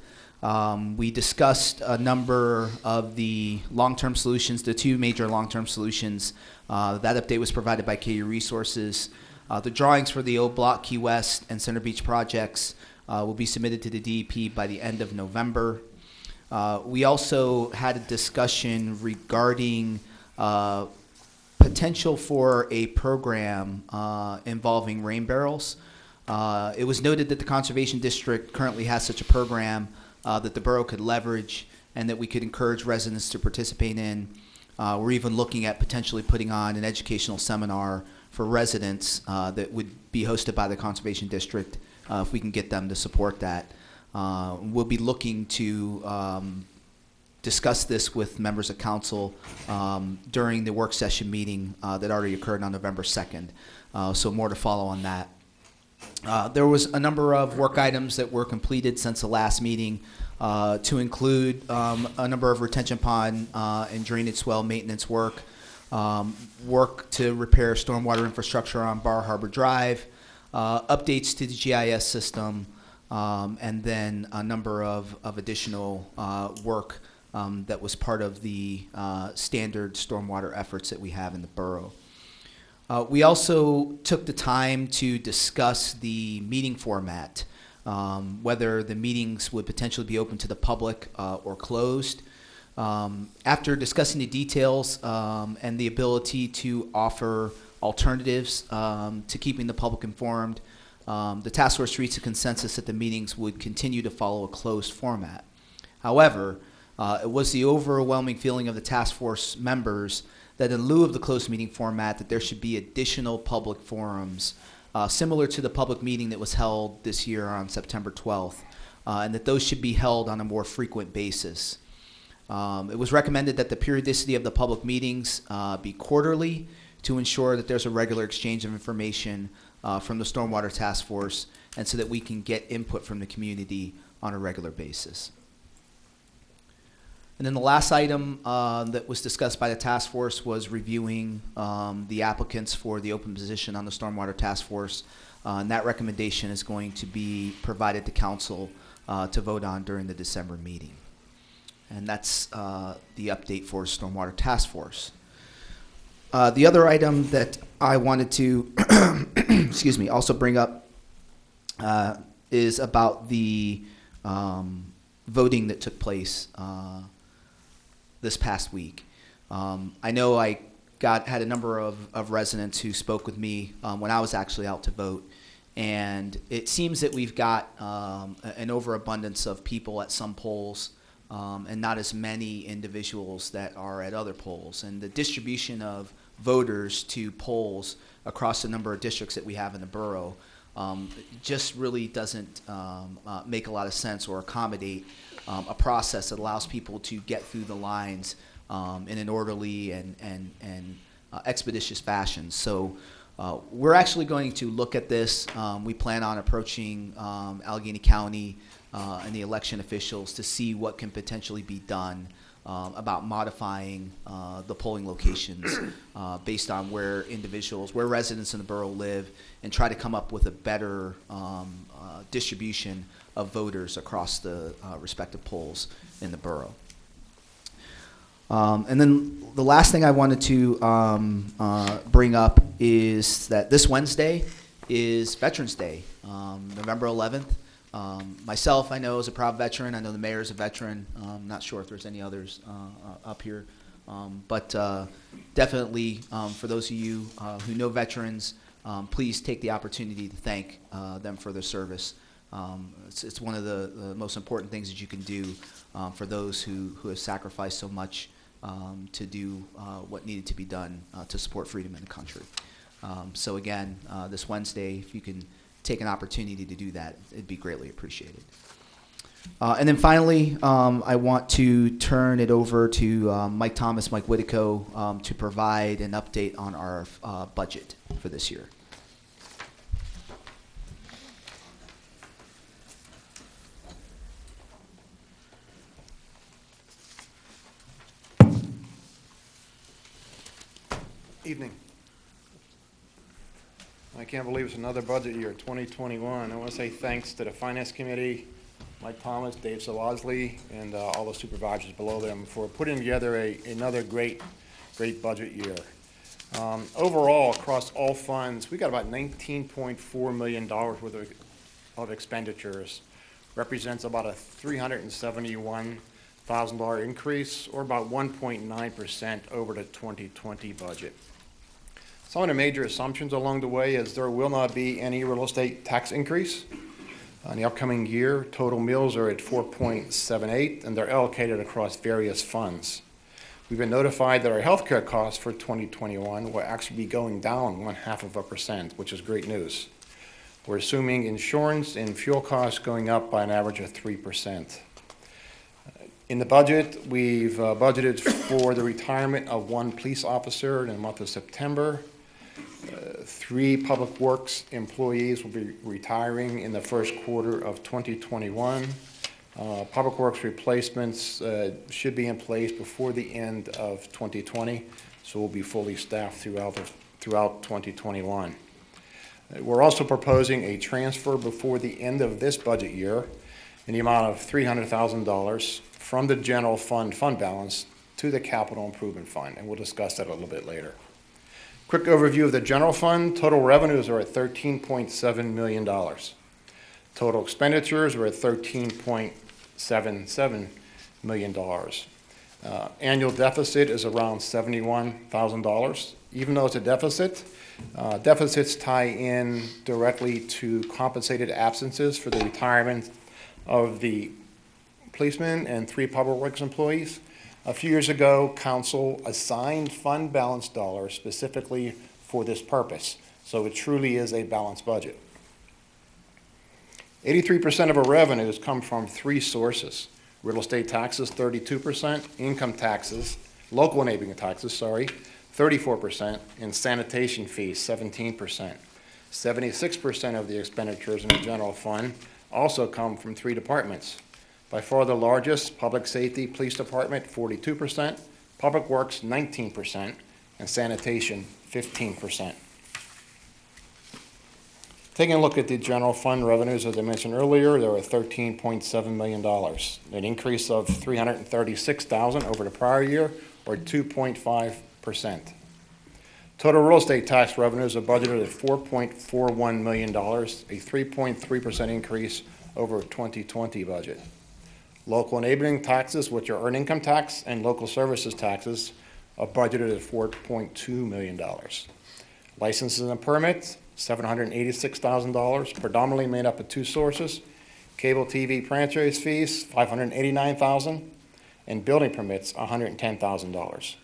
We discussed a number of the long-term solutions, the two major long-term solutions. That update was provided by KU Resources. The drawings for the Old Block, Key West, and Center Beach projects will be submitted to the DEP by the end of November. We also had a discussion regarding potential for a program involving rain barrels. It was noted that the Conservation District currently has such a program that the borough could leverage and that we could encourage residents to participate in. We're even looking at potentially putting on an educational seminar for residents that would be hosted by the Conservation District if we can get them to support that. We'll be looking to discuss this with members of council during the work session meeting that already occurred on November 2nd. So more to follow on that. There was a number of work items that were completed since the last meeting, to include a number of retention pond and drainage swell maintenance work, work to repair stormwater infrastructure on Bar Harbor Drive, updates to the GIS system, and then a number of additional work that was part of the standard stormwater efforts that we have in the borough. We also took the time to discuss the meeting format. whether the meetings would potentially be open to the public or closed. After discussing the details and the ability to offer alternatives to keeping the public informed, the task force reached a consensus that the meetings would continue to follow a closed format. However, it was the overwhelming feeling of the task force members that in lieu of the closed meeting format, that there should be additional public forums similar to the public meeting that was held this year on September 12th, and that those should be held on a more frequent basis. It was recommended that the periodicity of the public meetings be quarterly to ensure that there's a regular exchange of information from the Stormwater Task Force, and so that we can get input from the community on a regular basis. And then the last item that was discussed by the task force was reviewing the applicants for the open position on the Stormwater Task Force. And that recommendation is going to be provided to council to vote on during the December meeting. And that's the update for Stormwater Task Force. The other item that I wanted to excuse me, also bring up is about the voting that took place this past week. I know I had a number of residents who spoke with me when I was actually out to vote, and it seems that we've got an overabundance of people at some polls and not as many individuals that are at other polls. And the distribution of voters to polls across the number of districts that we have in the borough just really doesn't make a lot of sense or accommodate a process that allows people to get through the lines in an orderly and expeditious fashion. So we're actually going to look at this. We plan on approaching Allegheny County and the election officials to see what can potentially be done about modifying the polling locations based on where residents in the borough live, and try to come up with a better distribution of voters across the respective polls in the borough. And then the last thing I wanted to bring up is that this Wednesday is Veterans Day, November 11th. Myself, I know, is a proud veteran. I know the mayor is a veteran. I'm not sure if there's any others up here. But definitely, for those of you who know veterans, please take the opportunity to thank them for their service. It's one of the most important things that you can do for those who have sacrificed so much to do what needed to be done to support freedom in the country. So again, this Wednesday, if you can take an opportunity to do that, it'd be greatly appreciated. And then finally, I want to turn it over to Mike Whittico, to provide an update on our budget for this year. Evening. I can't believe it's another budget year, 2021. I want to say thanks to the Finance Committee, Mike Thomas, Dave Salazli, and all the supervisors below them for putting together another great budget year. Overall, across all funds, we got about $19.4 million worth of expenditures. Represents about a $371,000 increase, or about 1.9% over the 2020 budget. Some of the major assumptions along the way is there will not be any real estate tax increase. In the upcoming year, total mills are at 4.78, and they're allocated across various funds. We've been notified that our healthcare costs for 2021 will actually be going down 0.5%, which is great news. We're assuming insurance and fuel costs going up by an average of 3%. In the budget, we've budgeted for the retirement of 1 police officer in the month of September. 3 Public Works employees will be retiring in the first quarter of 2021. Public Works replacements should be in place before the end of 2020, so we'll be fully staffed throughout 2021. We're also proposing a transfer before the end of this budget year in the amount of $300,000 from the general fund balance to the capital improvement fund, and we'll discuss that a little bit later. Quick overview of the general fund. Total revenues are at $13.7 million. Total Total expenditures were at $13.77 million. Annual deficit is around $71,000. Even though it's a deficit, deficits tie in directly to compensated absences for the retirement of the policemen and 3 public works employees. A few years ago, council assigned fund balance dollars specifically for this purpose. So it truly is a balanced budget. 83% of our revenues come from 3 sources: real estate taxes, 32%, income taxes, local enabling taxes, 34%, and sanitation fees, 17%. 76% of the expenditures in the general fund also come from 3 departments. By far the largest, public safety, police department, 42%, public works, 19%, and sanitation, 15%. Taking a look at the general fund revenues, as I mentioned earlier, they were $13.7 million, an increase of $336,000 over the prior year, or 2.5%. Total real estate tax revenues are budgeted at $4.41 million, a 3.3% increase over 2020 budget. Local enabling taxes, which are earned income tax and local services taxes, are budgeted at $4.2 million. Licenses and permits, $786,000, predominantly made up of 2 sources: cable TV franchise fees, $589,000, and building permits, $110,000.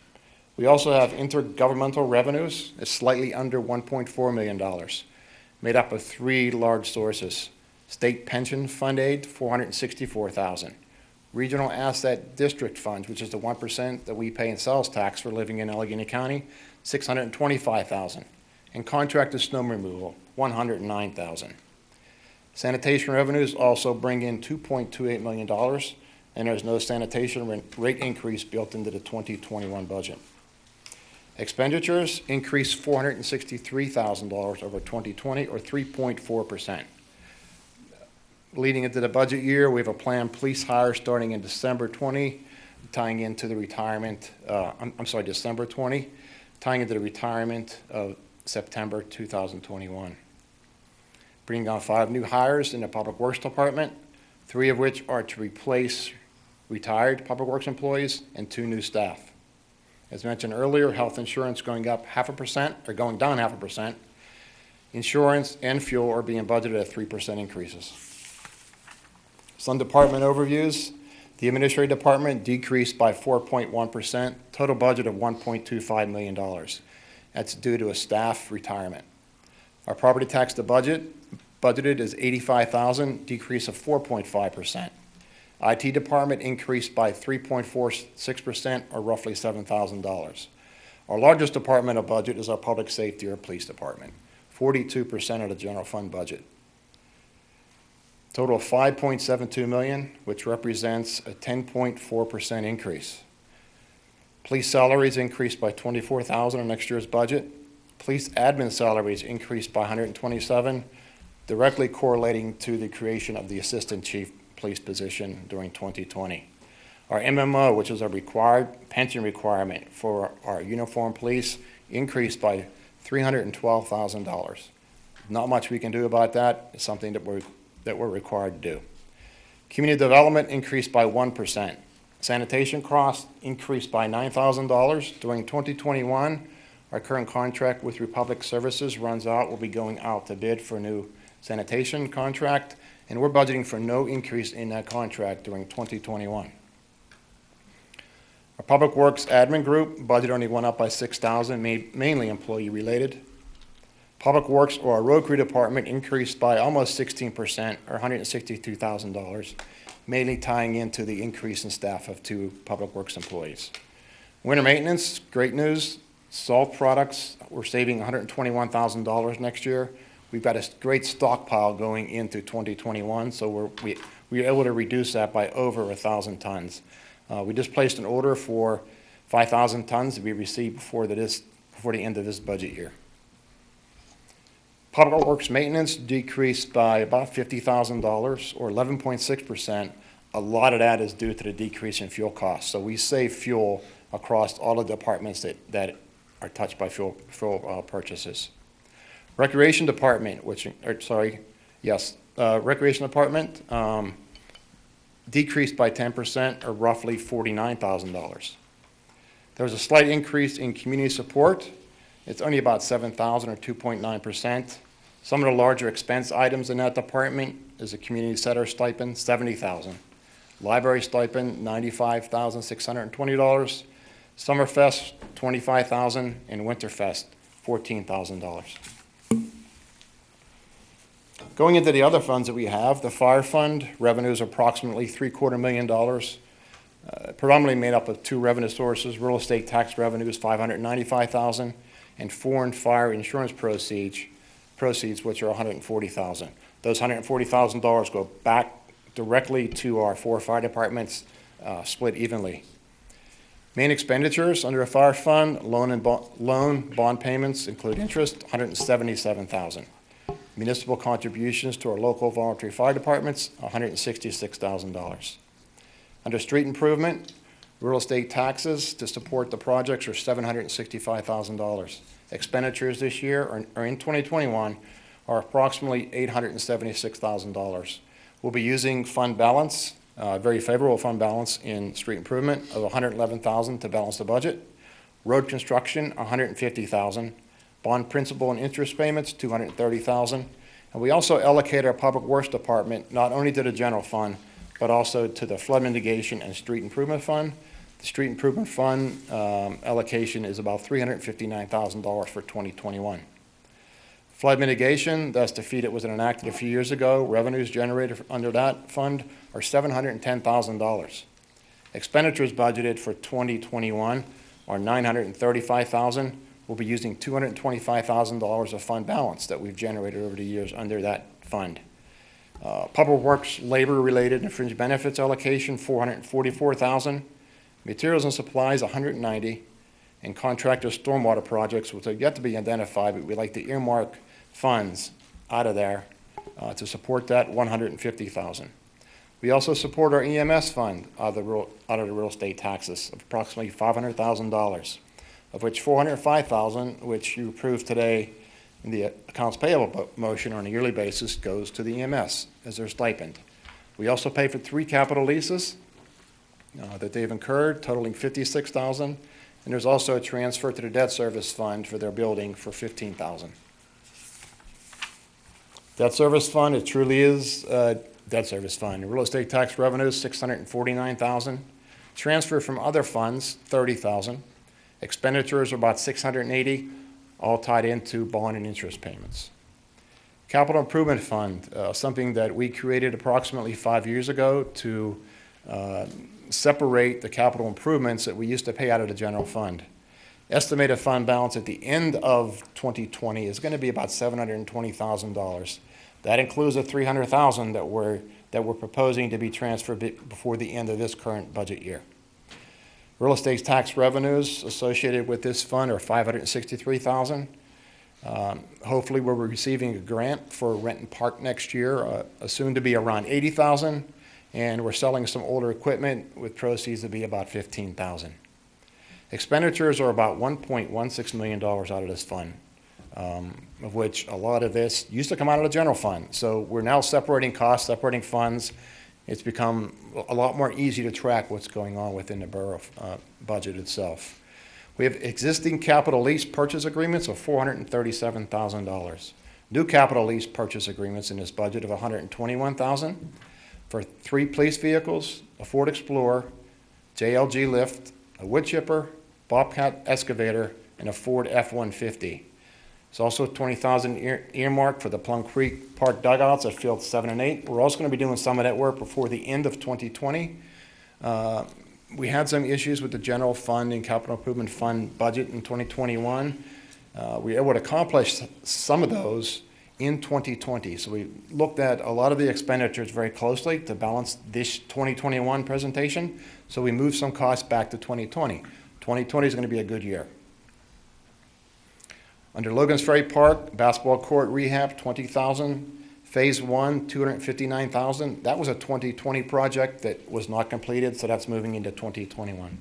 We also have intergovernmental revenues, it's slightly under $1.4 million, made up of 3 large sources: state pension fund aid, $464,000, regional asset district funds, which is the 1% that we pay in sales tax for living in Allegheny County, $625,000. And contracted snow removal, $109,000. Sanitation revenues also bring in $2.28 million, and there's no sanitation rate increase built into the 2021 budget. Expenditures increased $463,000 over 2020, or 3.4%. Leading into the budget year, we have a planned police hire starting in December 20, tying into the retirement, December 20, tying into the retirement of September 2021. Bringing on 5 new hires in the Public Works Department, 3 of which are to replace retired Public Works employees, and 2 new staff. As mentioned earlier, health insurance going up 0.5%, or going down 0.5%. Insurance and fuel are being budgeted at 3% increases. Some department overviews. The Administrative Department decreased by 4.1%, total budget of $1.25 million. That's due to a staff retirement. Our property tax to budgeted is $85,000, decrease of 4.5%. IT department increased by 3.46%, or roughly $7,000. Our largest department of budget is our public safety or police department, 42% of the general fund budget. Total of $5.72 million, which represents a 10.4% increase. Police salaries increased by $24,000 in next year's budget. Police admin salaries increased by $127,000, directly correlating to the creation of the assistant chief police position during 2020. Our MMO, which is a required pension requirement for our uniformed police, increased by $312,000. Not much we can do about that. It's something that we're required to do. Community development increased by 1%. Sanitation costs increased by $9,000 during 2021. Our current contract with Republic Services runs out. We'll be going out to bid for a new sanitation contract, and we're budgeting for no increase in that contract during 2021. Our Public Works admin group budget only went up by $6,000, mainly employee related. Public Works, or our road crew department, increased by almost 16%, or $162,000, mainly tying into the increase in staff of 2 Public Works employees. Winter maintenance, great news. Salt products, we're saving $121,000 next year. We've got a great stockpile going into 2021, so we're able to reduce that by over 1,000 tons. We just placed an order for 5,000 tons to be received before the end of this budget year. Public Works maintenance decreased by about $50,000, or 11.6%. A lot of that is due to the decrease in fuel costs. So we save fuel across all the departments that are touched by fuel purchases. Recreation Department, Recreation Department decreased by 10%, or roughly $49,000. There was a slight increase in community support. It's only about $7,000 or 2.9%. Some of the larger expense items in that department is a community center stipend, $70,000. Library stipend, $95,620. Summerfest, $25,000, and Winterfest, $14,000. Going into the other funds that we have, the fire fund revenues are approximately $750,000, predominantly made up of two revenue sources: real estate tax revenues, $595,000, and foreign fire insurance proceeds, which are $140,000. Those $140,000 go back directly to our 4 fire departments, split evenly. Main expenditures under a fire fund: loan bond payments include interest, $177,000. Municipal contributions to our local voluntary fire departments, $166,000. Under street improvement, real estate taxes to support the projects are $765,000. Expenditures this year, or in 2021, are approximately $876,000. We'll be using fund balance, very favorable fund balance in street improvement of $111,000 to balance the budget. Road construction, $150,000. Bond principal and interest payments, $230,000. And we also allocate our public works department not only to the general fund, but also to the flood mitigation and street improvement fund. The street improvement fund allocation is about $359,000 for 2021. Flood mitigation, that's defeat, it was enacted a few years ago. Revenues generated under that fund are $710,000. Expenditures budgeted for 2021 are $935,000. We'll be using $225,000 of fund balance that we've generated over the years under that fund. Public Works labor-related and fringe benefits allocation, $444,000. Materials and supplies, $190,000. And contractor stormwater projects, which are yet to be identified, but we'd like to earmark funds out of there to support that, $150,000. We also support our EMS fund out of the real estate taxes of approximately $500,000. Of which $405,000, which you approved today in the accounts payable motion on a yearly basis, goes to the EMS as their stipend. We also pay for 3 capital leases that they've incurred, totaling $56,000, and there's also a transfer to the debt service fund for their building for $15,000. Debt service fund, it truly is a debt service fund. Real estate tax revenues, $649,000. Transfer from other funds, $30,000. Expenditures are about $680,000, all tied into bond and interest payments. Capital Improvement Fund, something that we created approximately 5 years ago to separate the capital improvements that we used to pay out of the general fund. Estimated fund balance at the end of 2020 is going to be about $720,000. That includes the $300,000 that we're proposing to be transferred before the end of this current budget year. Real estate tax revenues associated with this fund are $563,000. Hopefully we're receiving a grant for Renton Park next year, soon to be around $80,000, and we're selling some older equipment with proceeds to be about $15,000. Expenditures are about $1.16 million out of this fund, of which a lot of this used to come out of the general fund. So we're now separating costs, separating funds. It's become a lot more easy to track what's going on within the borough budget itself. We have existing capital lease purchase agreements of $437,000. New capital lease purchase agreements in this budget of $121,000 for 3 police vehicles, a Ford Explorer, JLG lift, a wood chipper, Bobcat excavator, and a Ford F-150. There's also $20,000 earmarked for the Plum Creek Park dugouts at Fields 7 and 8. We're also going to be doing some of that work before the end of 2020. We had some issues with the general fund and capital improvement fund budget in 2021. We were able to accomplish some of those in 2020. So we looked at a lot of the expenditures very closely to balance this 2021 presentation. So we moved some costs back to 2020. 2020 is going to be a good year. Under Logan's Ferry Park, basketball court rehab, $20,000. Phase 1, $259,000. That was a 2020 project that was not completed, so that's moving into 2021.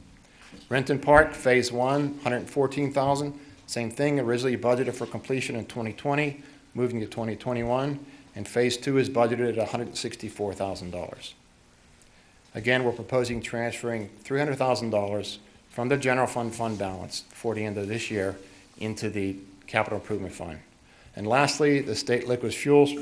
Renton Park, Phase 1, $114,000. Same thing, originally budgeted for completion in 2020, moving to 2021. and Phase 2 is budgeted at $164,000. Again, we're proposing transferring $300,000 from the general fund balance for the end of this year into the capital improvement fund. And lastly, the state liquid fuels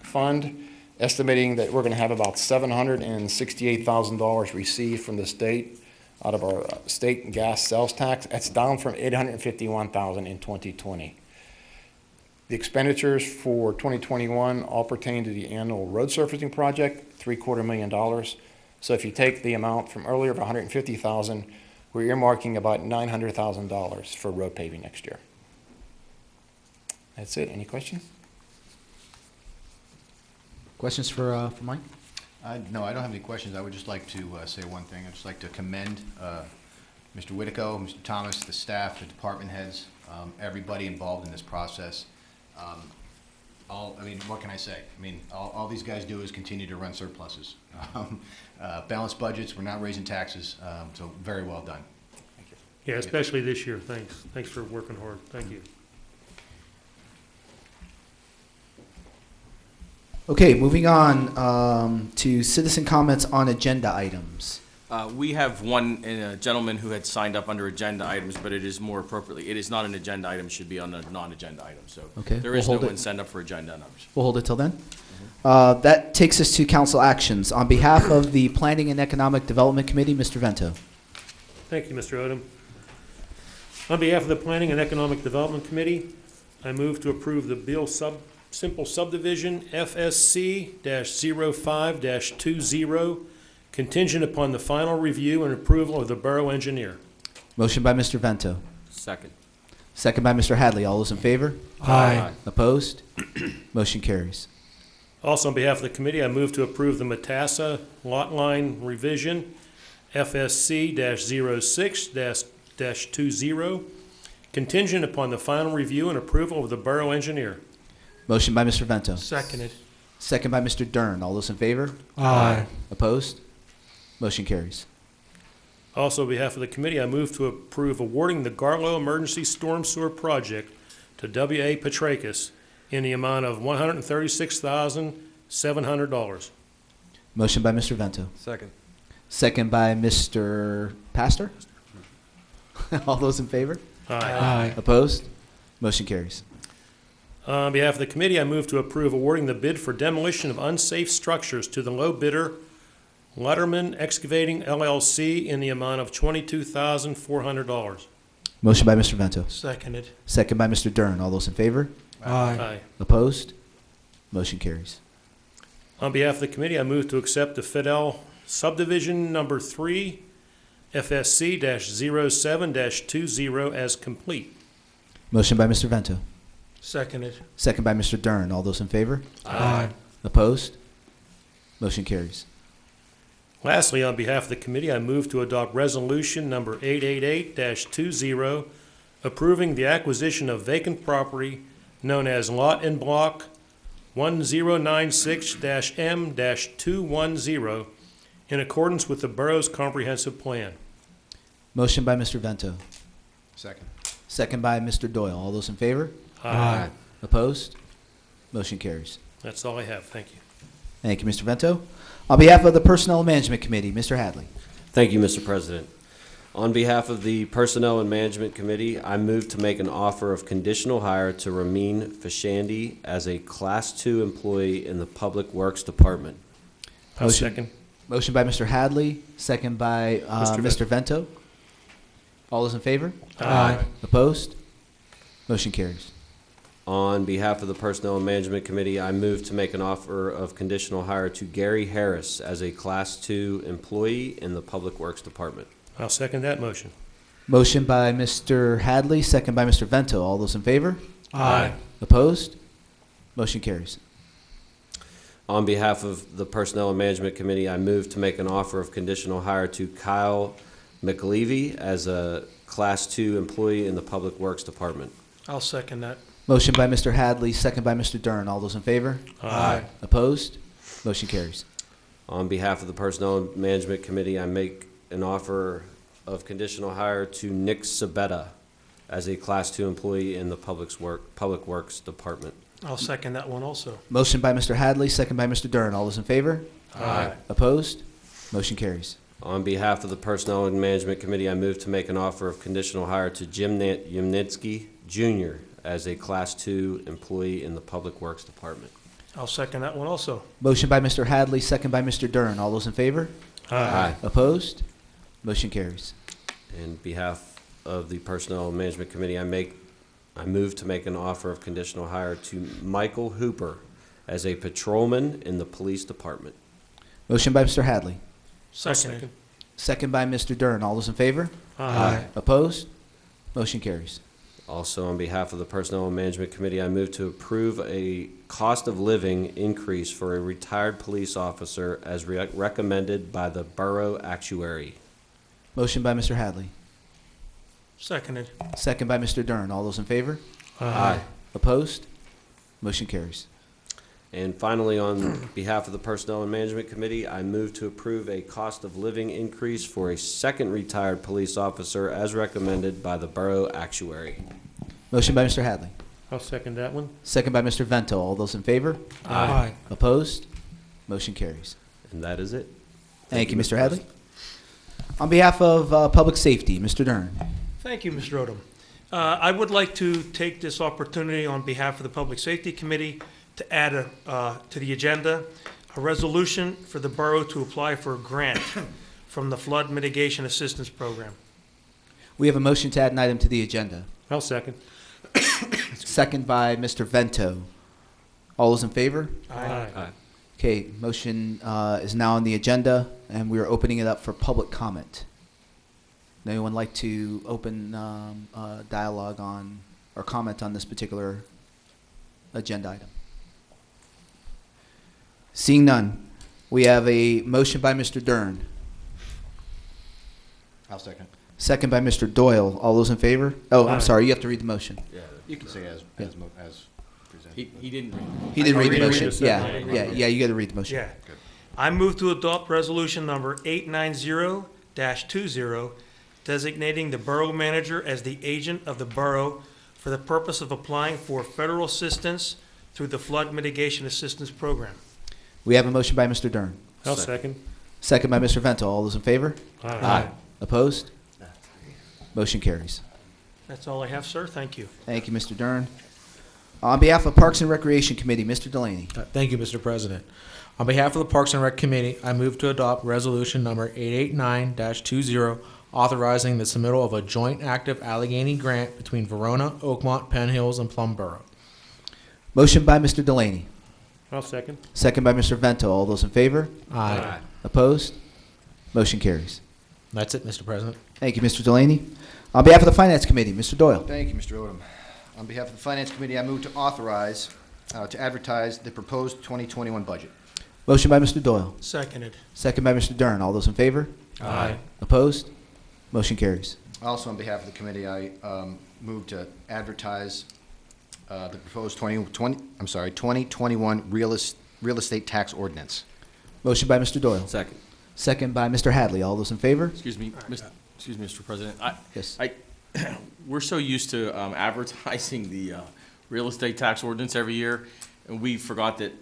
fund, estimating that we're going to have about $768,000 received from the state out of our state gas sales tax. That's down from $851,000 in 2020. The expenditures for 2021 all pertain to the annual road surfacing project, $750,000. So if you take the amount from earlier of $150,000, we're earmarking about $900,000 for road paving next year. That's it. Any questions? Questions for Mike? No, I don't have any questions. I would just like to say one thing. I'd just like to commend Mr. Whitico, Mr. Thomas, the staff, the department heads, everybody involved in this process. I mean, what can I say? I mean, all these guys do is continue to run surpluses. Balanced budgets, we're not raising taxes, so very well done. Thank you. Yeah, especially this year. Thanks. Thanks for working hard. Thank you. Okay, moving on to citizen comments on agenda items. We have one gentleman who had signed up under agenda items, but it is more appropriately, it is not an agenda item, it should be on a non-agenda item. So Okay, there we'll is no hold it. one signed up for agenda items. We'll hold it till then. That takes us to council actions. On behalf of the Planning and Economic Development Committee, Mr. Vento. Thank you, Mr. Odom. On behalf of the Planning and Economic Development Committee, I move to approve the Beal Simple Subdivision FSC-05-20, contingent upon the final review and approval of the borough engineer. Motion by Mr. Vento. Second. Second by Mr. Hadley. All those in favor? Aye. Opposed? Motion carries. Also, on behalf of the committee, I move to approve the Matassa Lot Line Revision FSC-06-20, contingent upon the final review and approval of the borough engineer. Motion by Mr. Vento. Seconded. Second by Mr. Dern. All those in favor? Aye. Opposed? Motion carries. Also, on behalf of the committee, I move to approve awarding the Garlow Emergency Storm Sewer Project to W.A. Petrakis in the amount of $136,700. Motion by Mr. Vento. Second. Second by Mr. Pastor. All those in favor? Aye. Opposed? Motion carries. On behalf of the committee, I move to approve awarding the bid for demolition of unsafe structures to the low bidder, Letterman Excavating LLC, in the amount of $22,400. Motion by Mr. Vento. Seconded. Second by Mr. Dern. All those in favor? Aye. Opposed? Motion carries. On behalf of the committee, I move to accept the Fidel Subdivision Number 3, FSC-07-20 as complete. Motion by Mr. Vento. Seconded. Second by Mr. Dern. All those in favor? Aye. Opposed? Motion carries. Lastly, on behalf of the committee, I move to adopt Resolution Number 888-20, approving the acquisition of vacant property known as Lot and Block 1096-M-210 in accordance with the borough's comprehensive plan. Motion by Mr. Vento. Second. Second by Mr. Doyle. All those in favor? Aye. Opposed? Motion carries. That's all I have. Thank you. Thank you, Mr. Vento. On behalf of the Personnel Management Committee, Mr. Hadley. Thank you, Mr. President. On behalf of the Personnel and Management Committee, I move to make an offer of conditional hire to Ramin Fashandi as a Class 2 employee in the Public Works Department. I'll second. Motion by Mr. Hadley, second by Mr. Vento. All those in favor? Aye. Opposed? Motion carries. On behalf of the Personnel and Management Committee, I move to make an offer of conditional hire to Gary Harris as a Class 2 employee in the Public Works Department. I'll second that motion. Motion by Mr. Hadley, second by Mr. Vento. All those in favor? Aye. Opposed? Motion carries. On behalf of the Personnel and Management Committee, I move to make an offer of conditional hire to Kyle McLevy as a Class 2 employee in the Public Works Department. I'll second that. Motion by Mr. Hadley, second by Mr. Dern. All those in favor? Aye. Opposed? Motion carries. On behalf of the Personnel and Management Committee, I make an offer of conditional hire to Nick Sabetta as a Class 2 employee in the Public Works Department. I'll second that one also. Motion by Mr. Hadley, second by Mr. Dern. All those in favor? Aye. Opposed? Motion carries. On behalf of the Personnel and Management Committee, I move to make an offer of conditional hire to Jim Yumnitsky Jr. as a Class 2 employee in the Public Works Department. I'll second that one also. Motion by Mr. Hadley, second by Mr. Dern. All those in favor? Aye. Opposed? Motion carries. On behalf of the Personnel and Management Committee, I move to make an offer of conditional hire to Michael Hooper as a patrolman in the Police Department. Motion by Mr. Hadley, Second. second by Mr. Dern. All those in favor? Aye. Opposed? Motion carries. Also, on behalf of the Personnel and Management Committee, I move to approve a cost of living increase for a retired police officer as recommended by the Borough Actuary. Motion by Mr. Hadley, Seconded. second by Mr. Dern. All those in favor? Aye. Opposed? Motion carries. And finally, on behalf of the Personnel and Management Committee, I move to approve a cost of living increase for a second retired police officer as recommended by the Borough Actuary. Motion by Mr. Hadley, I'll second that one. second by Mr. Vento. All those in favor? Aye. Opposed? Motion carries. And that is it. Thank you, Mr. Hadley. On behalf of Public Safety, Mr. Dern. Thank you, Mr. Odom. I would like to take this opportunity on behalf of the Public Safety Committee to add to the agenda a resolution for the borough to apply for a grant from the Flood Mitigation Assistance Program. We have a motion to add an item to the agenda. I'll second. Second by Mr. Vento. All those in favor? Aye. Okay, motion is now on the agenda, and we are opening it up for public comment. Would anyone like to open dialogue on or comment on this particular agenda item? Seeing none, we have a motion by Mr. Dern, I'll second. second by Mr. Doyle. All those in favor? Oh, I'm Aye. sorry, you have to read the motion. Yeah, you can say as presented. He didn't read. He did read the read motion. it. Yeah, you got to read the motion. Yeah. I move to adopt resolution number 890-20, designating the borough manager as the agent of the borough for the purpose of applying for federal assistance through the Flood Mitigation Assistance Program. We have a motion by Mr. Dern, I'll second. second by Mr. Vento. All those in favor? Aye. Opposed? Motion carries. That's all I have, sir. Thank you. Thank you, Mr. Dern. On behalf of Parks and Recreation Committee, Mr. Delaney. Thank you, Mr. President. On behalf of the Parks and Rec Committee, I move to adopt Resolution Number 889-20, authorizing the submittal of a joint active Allegheny grant between Verona, Oakmont, Penn Hills, and Plum Boro. Motion by Mr. Delaney, I'll second. second by Mr. Vento. All those in favor? Aye. Opposed? Motion carries. That's it, Mr. President. Thank you, Mr. Delaney. On behalf of the Finance Committee, Mr. Doyle. Thank you, Mr. Odom. On behalf of the Finance Committee, I move to authorize to advertise the proposed 2021 budget. Motion by Mr. Doyle, Seconded. second by Mr. Dern. All those in favor? Aye. Opposed? Motion carries. Also, on behalf of the committee, I move to advertise the proposed 2021 real estate tax ordinance. Motion by Mr. Doyle, Second. second by Mr. Hadley. All those in favor? Excuse me, Mr. President. Yes. We're so used to advertising the real estate tax ordinance every year, and we forgot that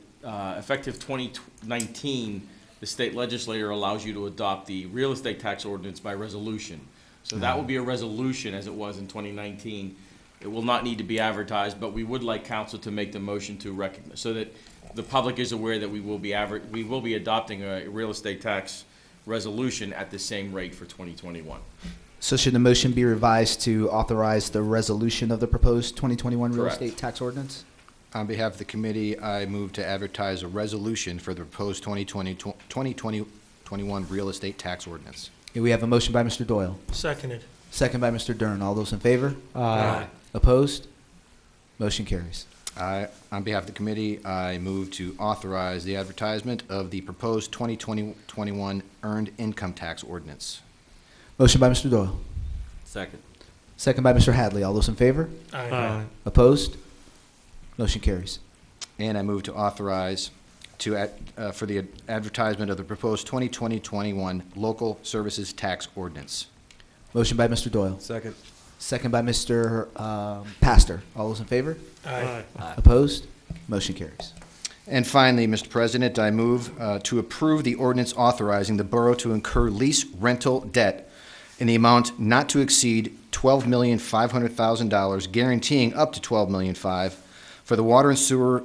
effective 2019, the state legislature allows you to adopt the real estate tax ordinance by resolution. So that will be a resolution as it was in 2019. It will not need to be advertised, but we would like council to make the motion to recognize, so that the public is aware that we will be adopting a real estate tax resolution at the same rate for 2021. So should the motion be revised to authorize the resolution of the proposed 2021 real Correct. estate tax ordinance? On behalf of the committee, I move to advertise a resolution for the proposed 2021 real estate tax ordinance. Okay, we have a motion by Mr. Doyle, Seconded. second by Mr. Dern. All those in favor? Aye. Opposed? Motion carries. On behalf of the committee, I move to authorize the advertisement of the proposed 2021 earned income tax ordinance. Motion by Mr. Doyle, Second. second by Mr. Hadley. All those in favor? Aye. Opposed? Motion carries. And I move to authorize for the advertisement of the proposed 2021 local services tax ordinance. Motion by Mr. Doyle, Second. second by Mr. Pastor. All those in favor? Aye. Opposed? Motion carries. And finally, Mr. President, I move to approve the ordinance authorizing the borough to incur lease rental debt in the amount not to exceed $12,500,000, guaranteeing up to $12,500,000 for the water and sewer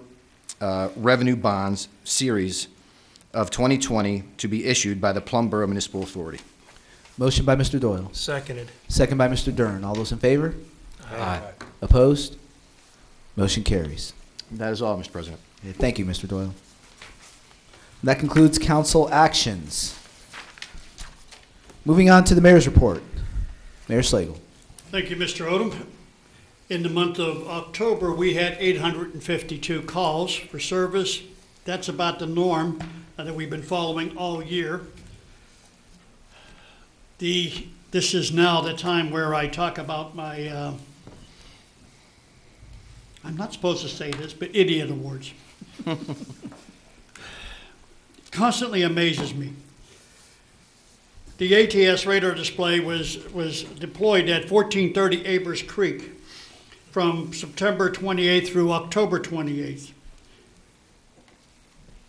revenue bonds series of 2020 to be issued by the Plum Boro Municipal Authority. Motion by Mr. Doyle. Seconded. Second by Mr. Dern. All those in favor? Aye. Opposed? Motion carries. That is all, Mr. President. Thank you, Mr. Doyle. That concludes council actions. Moving on to the mayor's report. Mayor Slagle. Thank you, Mr. Odom. In the month of October, we had 852 calls for service. That's about the norm that we've been following all year. This is now the time where I talk about my, I'm not supposed to say this, but idiot awards. Constantly amazes me. The ATS radar display was deployed at 1430 Abers Creek from September 28th through October 28th.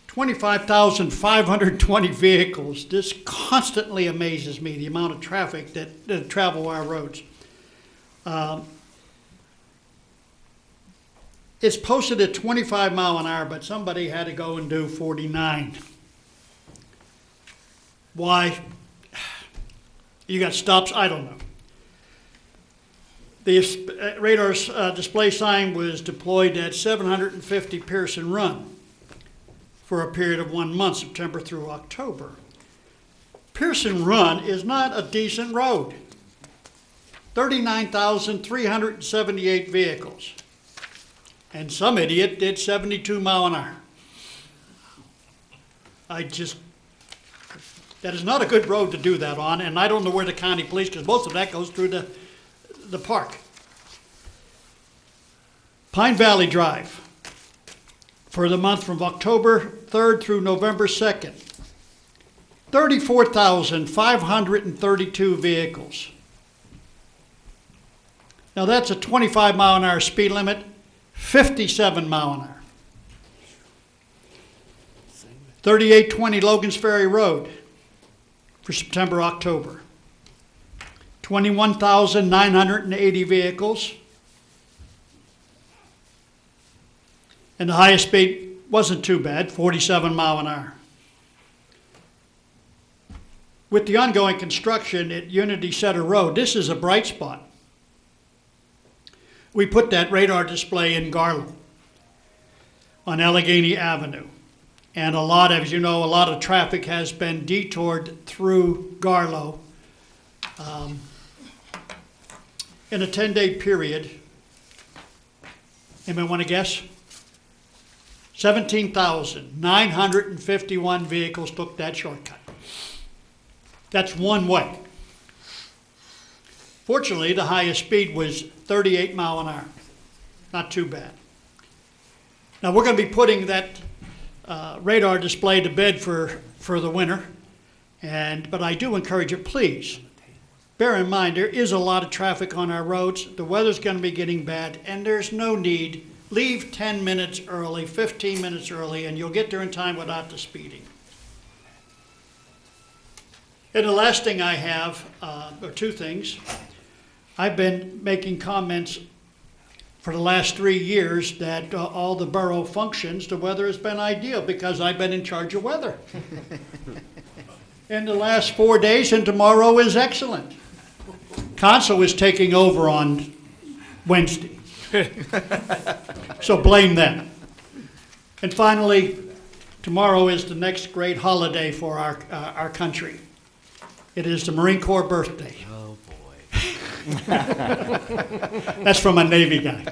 25,520 vehicles. This constantly amazes me, the amount of traffic that travel our roads. It's posted at 25 mile an hour, but somebody had to go and do 49. Why? You got stops? I don't know. The radar's display sign was deployed at 750 Pearson Run for a period of 1 month, September through October. Pearson Run is not a decent road. 39,378 vehicles. And some idiot did 72 mile an hour. That is not a good road to do that on, and I don't know where the county police, because most of that goes through the park. Pine Valley Drive, for the month from October 3rd through November 2nd, 34,532 vehicles. Now that's a 25 mile an hour speed limit, 57 mile an hour. 3820 Logan's Ferry Road for September, October. 21,980 vehicles. And the highest speed wasn't too bad, 47 mile an hour. With the ongoing construction at Unity Center Road, this is a bright spot. We put that radar display in Garland on Allegheny Avenue. And as you know, a lot of traffic has been detoured through Garlow. In a 10-day period, anybody want to guess? 17,951 vehicles took that shortcut. That's one way. Fortunately, the highest speed was 38 mile an hour. Not too bad. Now we're going to be putting that radar display to bed for the winter, but I do encourage you, please, bear in mind there is a lot of traffic on our roads. The weather's going to be getting bad, and there's no need. Leave 10 minutes early, 15 minutes early, and you'll get there in time without the speeding. And the last thing I have, or two things, I've been making comments for the last 3 years that all the borough functions, the weather has been ideal because I've been in charge of weather. In the last 4 days, and tomorrow is excellent. Council is taking over on Wednesday. So blame them. And finally, tomorrow is the next great holiday for our country. It is the Marine Corps birthday. Oh, boy. That's from a Navy guy.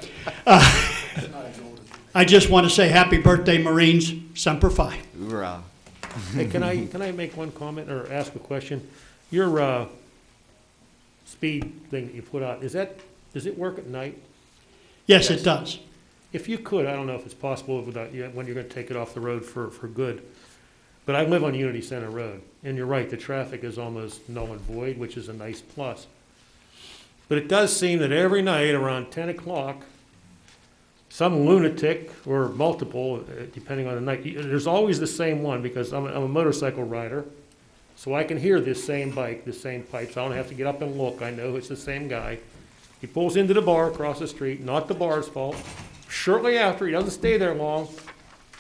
I just want to say happy birthday, Marines. Semper Fi. Hoorah. Hey, can I make one comment or ask a question? Your speed thing that you put out, does it work at night? Yes, it does. If you could, I don't know if it's possible without when you're going to take it off the road for good, but I live on Unity Center Road, and you're right, the traffic is almost null and void, which is a nice plus. But it does seem that every night around 10 o'clock, some lunatic or multiple, depending on the night. There's always the same one because I'm a motorcycle rider, so I can hear this same bike, the same pipes. I don't have to get up and look. I know it's the same guy. He pulls into the bar across the street, not the bar's fault. Shortly after, he doesn't stay there long,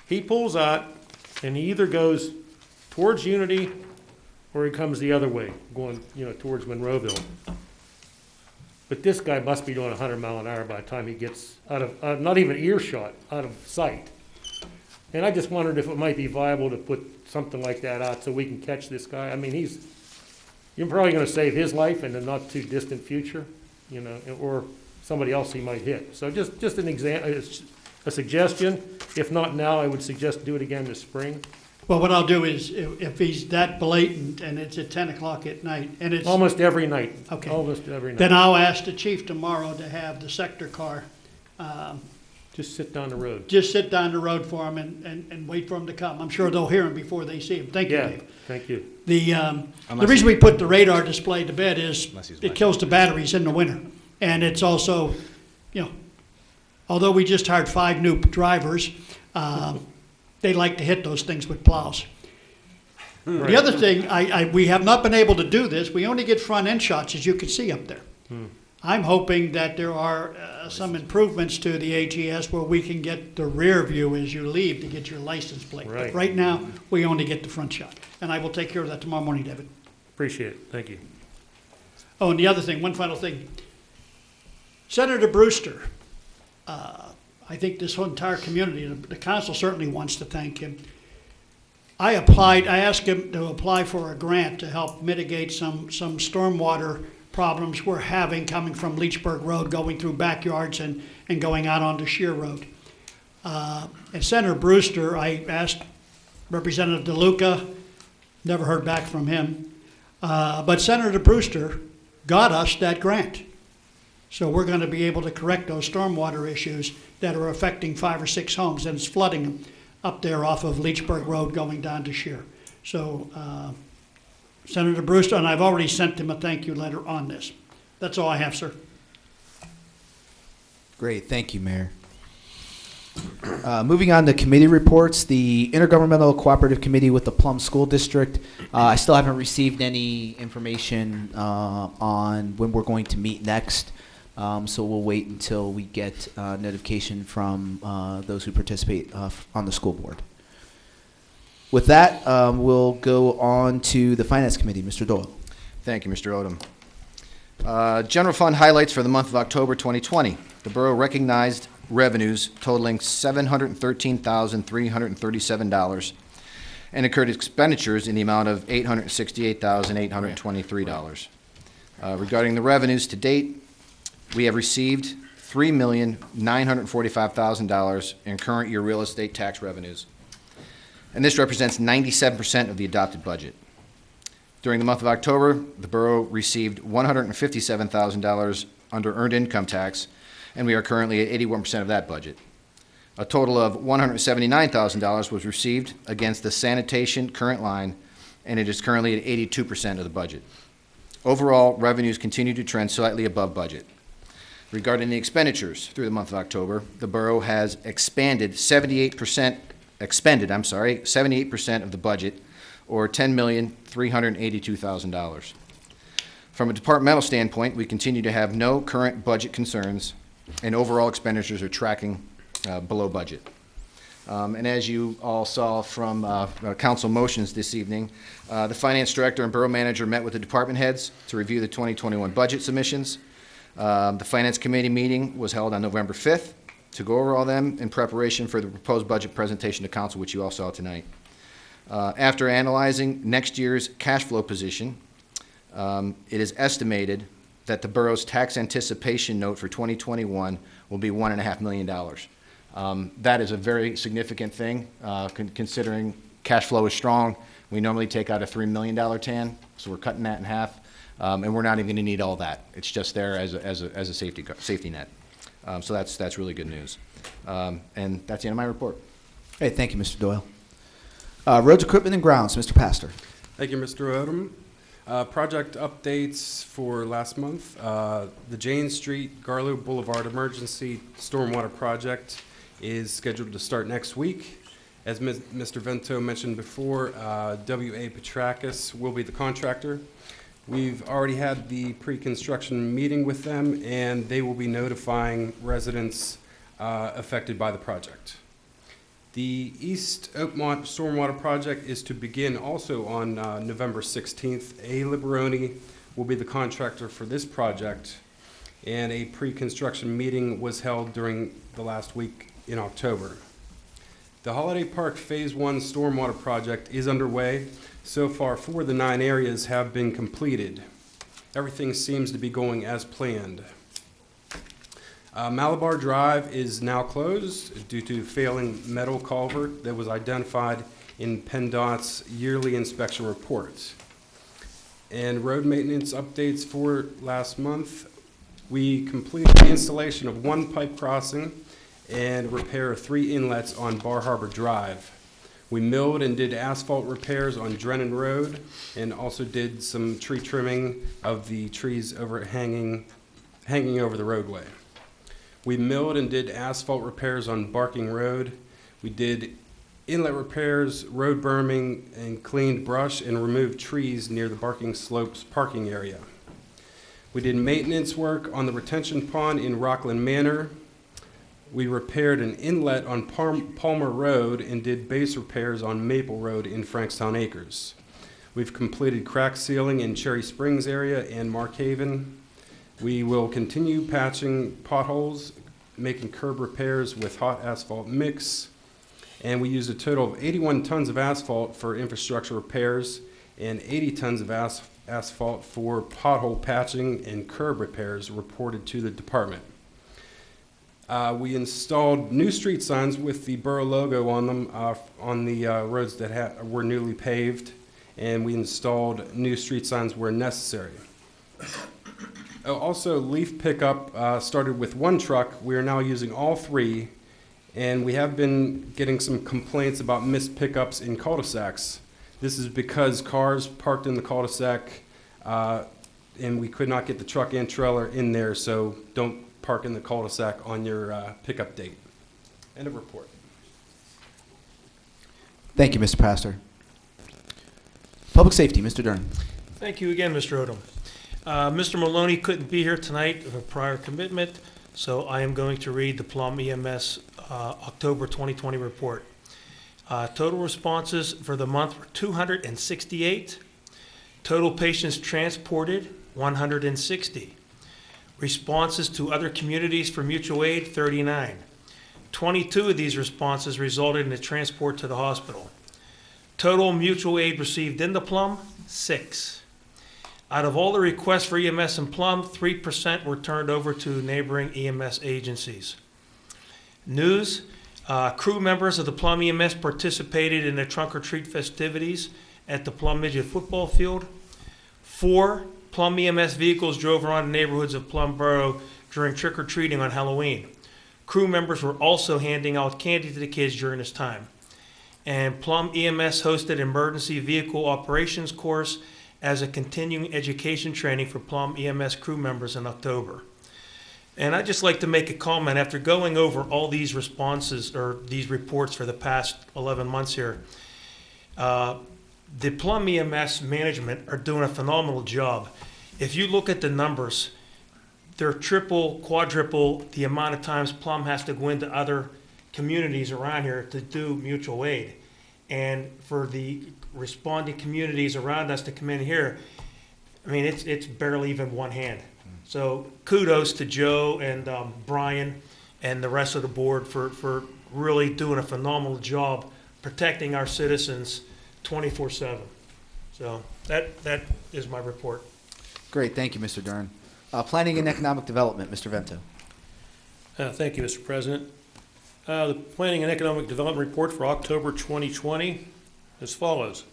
he pulls out and he either goes towards Unity or he comes the other way, going, towards Monroeville. But this guy must be doing 100 mile an hour by the time he gets out of, not even earshot, out of sight. And I just wondered if it might be viable to put something like that out so we can catch this guy. I mean, you're probably going to save his life in the not too distant future, or somebody else he might hit. So just an example, a suggestion. If not now, I would suggest do it again this spring. Well, what I'll do is, if he's that blatant and it's at 10 o'clock at night, and it's... Almost every night. Okay. Almost every night. Then I'll ask the chief tomorrow to have the sector car, just sit down the road. just sit down the road for him and wait for him to come. I'm sure they'll hear him before they see him. Thank you, Yeah, Dave. thank you. The reason we put the radar display to bed is it kills the batteries in the winter. And it's also, although we just hired 5 new drivers, they like to hit those things with plows. Right. The other thing, we have not been able to do this. We only get front end shots, as you can see up there. I'm hoping that there are some improvements to the AGS where we can get the rear view as you leave to get your license plate. Right. But right now, we only get the front shot. And I will take care of that tomorrow morning, David. Appreciate it. Thank you. Oh, and the other thing, one final thing. Senator Brewster, I think this whole entire community, the council certainly wants to thank him. I asked him to apply for a grant to help mitigate some stormwater problems we're having coming from Leechburg Road, going through backyards and going out onto Shear Road. And Senator Brewster, I asked Representative DeLuca, never heard back from him. But Senator Brewster got us that grant. So we're going to be able to correct those stormwater issues that are affecting 5 or 6 homes, and it's flooding them up there off of Leechburg Road going down to Shear. So Senator Brewster, and I've already sent him a thank you letter on this. That's all I have, sir. Great, thank you, Mayor. Moving on to committee reports, the Intergovernmental Cooperative Committee with the Plum School District. I still haven't received any information on when we're going to meet next, so we'll wait until we get notification from those who participate on the school board. With that, we'll go on to the Finance Committee. Mr. Doyle. Thank you, Mr. Odom. General fund highlights for the month of October 2020. The borough recognized revenues totaling $713,337 and incurred expenditures in the amount of $868,823. Regarding the revenues to date, we have received $3,945,000 in current year real estate tax revenues, and this represents 97% of the adopted budget. During the month of October, the borough received $157,000 under earned income tax, and we are currently at 81% of that budget. A total of $179,000 was received against the sanitation current line, and it is currently at 82% of the budget. Overall, revenues continue to trend slightly above budget. Regarding the expenditures through the month of October, the borough has expended 78% of the budget, or $10,382,000. From a departmental standpoint, we continue to have no current budget concerns, and overall expenditures are tracking below budget. And as you all saw from council motions this evening, the finance director and borough manager met with the department heads to review the 2021 budget submissions. The finance committee meeting was held on November 5th to go over all them in preparation for the proposed budget presentation to council, which you all saw tonight. After analyzing next year's cash flow position, it is estimated that the borough's tax anticipation note for 2021 will be $1.5 million. That is a very significant thing, considering cash flow is strong. We normally take out a $3 million TAN, so we're cutting that in half, and we're not even going to need all that. It's just there as a safety net. So that's really good news. And that's the end of my report. Hey, thank you, Mr. Doyle. Roads, equipment, and grounds, Mr. Pastor. Thank you, Mr. Odom. Project updates for last month. The Jane Street, Garlow Boulevard Emergency Stormwater Project is scheduled to start next week. As Mr. Vento mentioned before, W.A. Petrakis will be the contractor. We've already had the pre-construction meeting with them, and they will be notifying residents affected by the project. The East Oakmont Stormwater Project is to begin also on November 16th. A. Liberoni will be the contractor for this project, and a pre-construction meeting was held during the last week in October. The Holiday Park Phase 1 Stormwater Project is underway. So far, 4 of the 9 areas have been completed. Everything seems to be going as planned. Malabar Drive is now closed due to failing metal culvert that was identified in PennDOT's yearly inspection report. And road maintenance updates for last month. We completed the installation of 1 pipe crossing and repair of 3 inlets on Bar Harbor Drive. We milled and did asphalt repairs on Drennan Road and also did some tree trimming of the trees hanging over the roadway. We milled and did asphalt repairs on Barking Road. We did inlet repairs, road berming, and cleaned brush and removed trees near the Barking Slopes parking area. We did maintenance work on the retention pond in Rockland Manor. We repaired an inlet on Palmer Road and did base repairs on Maple Road in Frankstown Acres. We've completed crack sealing in Cherry Springs area and Mark Haven. We will continue patching potholes, making curb repairs with hot asphalt mix, and we used a total of 81 tons of asphalt for infrastructure repairs and 80 tons of asphalt for pothole patching and curb repairs reported to the department. We installed new street signs with the borough logo on them on the roads that were newly paved, and we installed new street signs where necessary. Also, leaf pickup started with 1 truck. We are now using all 3, and we have been getting some complaints about missed pickups in cul-de-sacs. This is because cars parked in the cul-de-sac, and we could not get the truck and trailer in there, so don't park in the cul-de-sac on your pickup date. End of report. Thank you, Mr. Pastor. Public Safety, Mr. Dern. Thank you again, Mr. Odom. Mr. Maloney couldn't be here tonight of a prior commitment, so I am going to read the Plum EMS October 2020 report. Total responses for the month were 268. Total patients transported, 160. Responses to other communities for mutual aid, 39. 22 of these responses resulted in a transport to the hospital. Total mutual aid received in the Plum, 6. Out of all the requests for EMS in Plum, 3% were turned over to neighboring EMS agencies. News, crew members of the Plum EMS participated in the trunk or treat festivities at the Plum Midget football field. 4 Plum EMS vehicles drove around the neighborhoods of Plum Boro during trick-or-treating on Halloween. Crew members were also handing out candy to the kids during this time. And Plum EMS hosted an emergency vehicle operations course as a continuing education training for Plum EMS crew members in October. And I'd just like to make a comment. After going over all these responses or these reports for the past 11 months here, the Plum EMS management are doing a phenomenal job. If you look at the numbers, they're triple, quadruple the amount of times Plum has to go into other communities around here to do mutual aid. And for the responding communities around us to come in here, I mean, it's barely even one hand. So kudos to Joe and Brian and the rest of the board for really doing a phenomenal job protecting our citizens 24/7. So that is my report. Great, thank you, Mr. Dern. Planning and Economic Development, Mr. Vento. Thank you, Mr. President. The Planning and Economic Development Report for October 2020 as follows.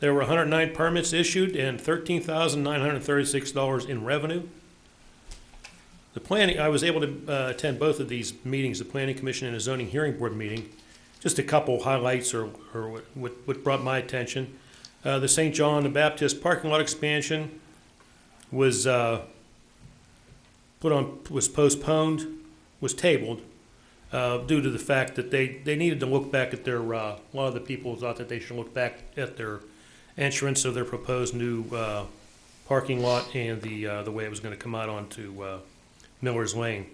There were 109 permits issued and $13,936 in revenue. The planning, I was able to attend both of these meetings, the Planning Commission and a Zoning Hearing Board meeting. Just a couple highlights or what brought my attention. The St. John the Baptist parking lot expansion was postponed, was tabled due to the fact that they needed to look back at their, a lot of the people thought that they should look back at their entrance of their proposed new parking lot and the way it was going to come out onto Miller's Lane.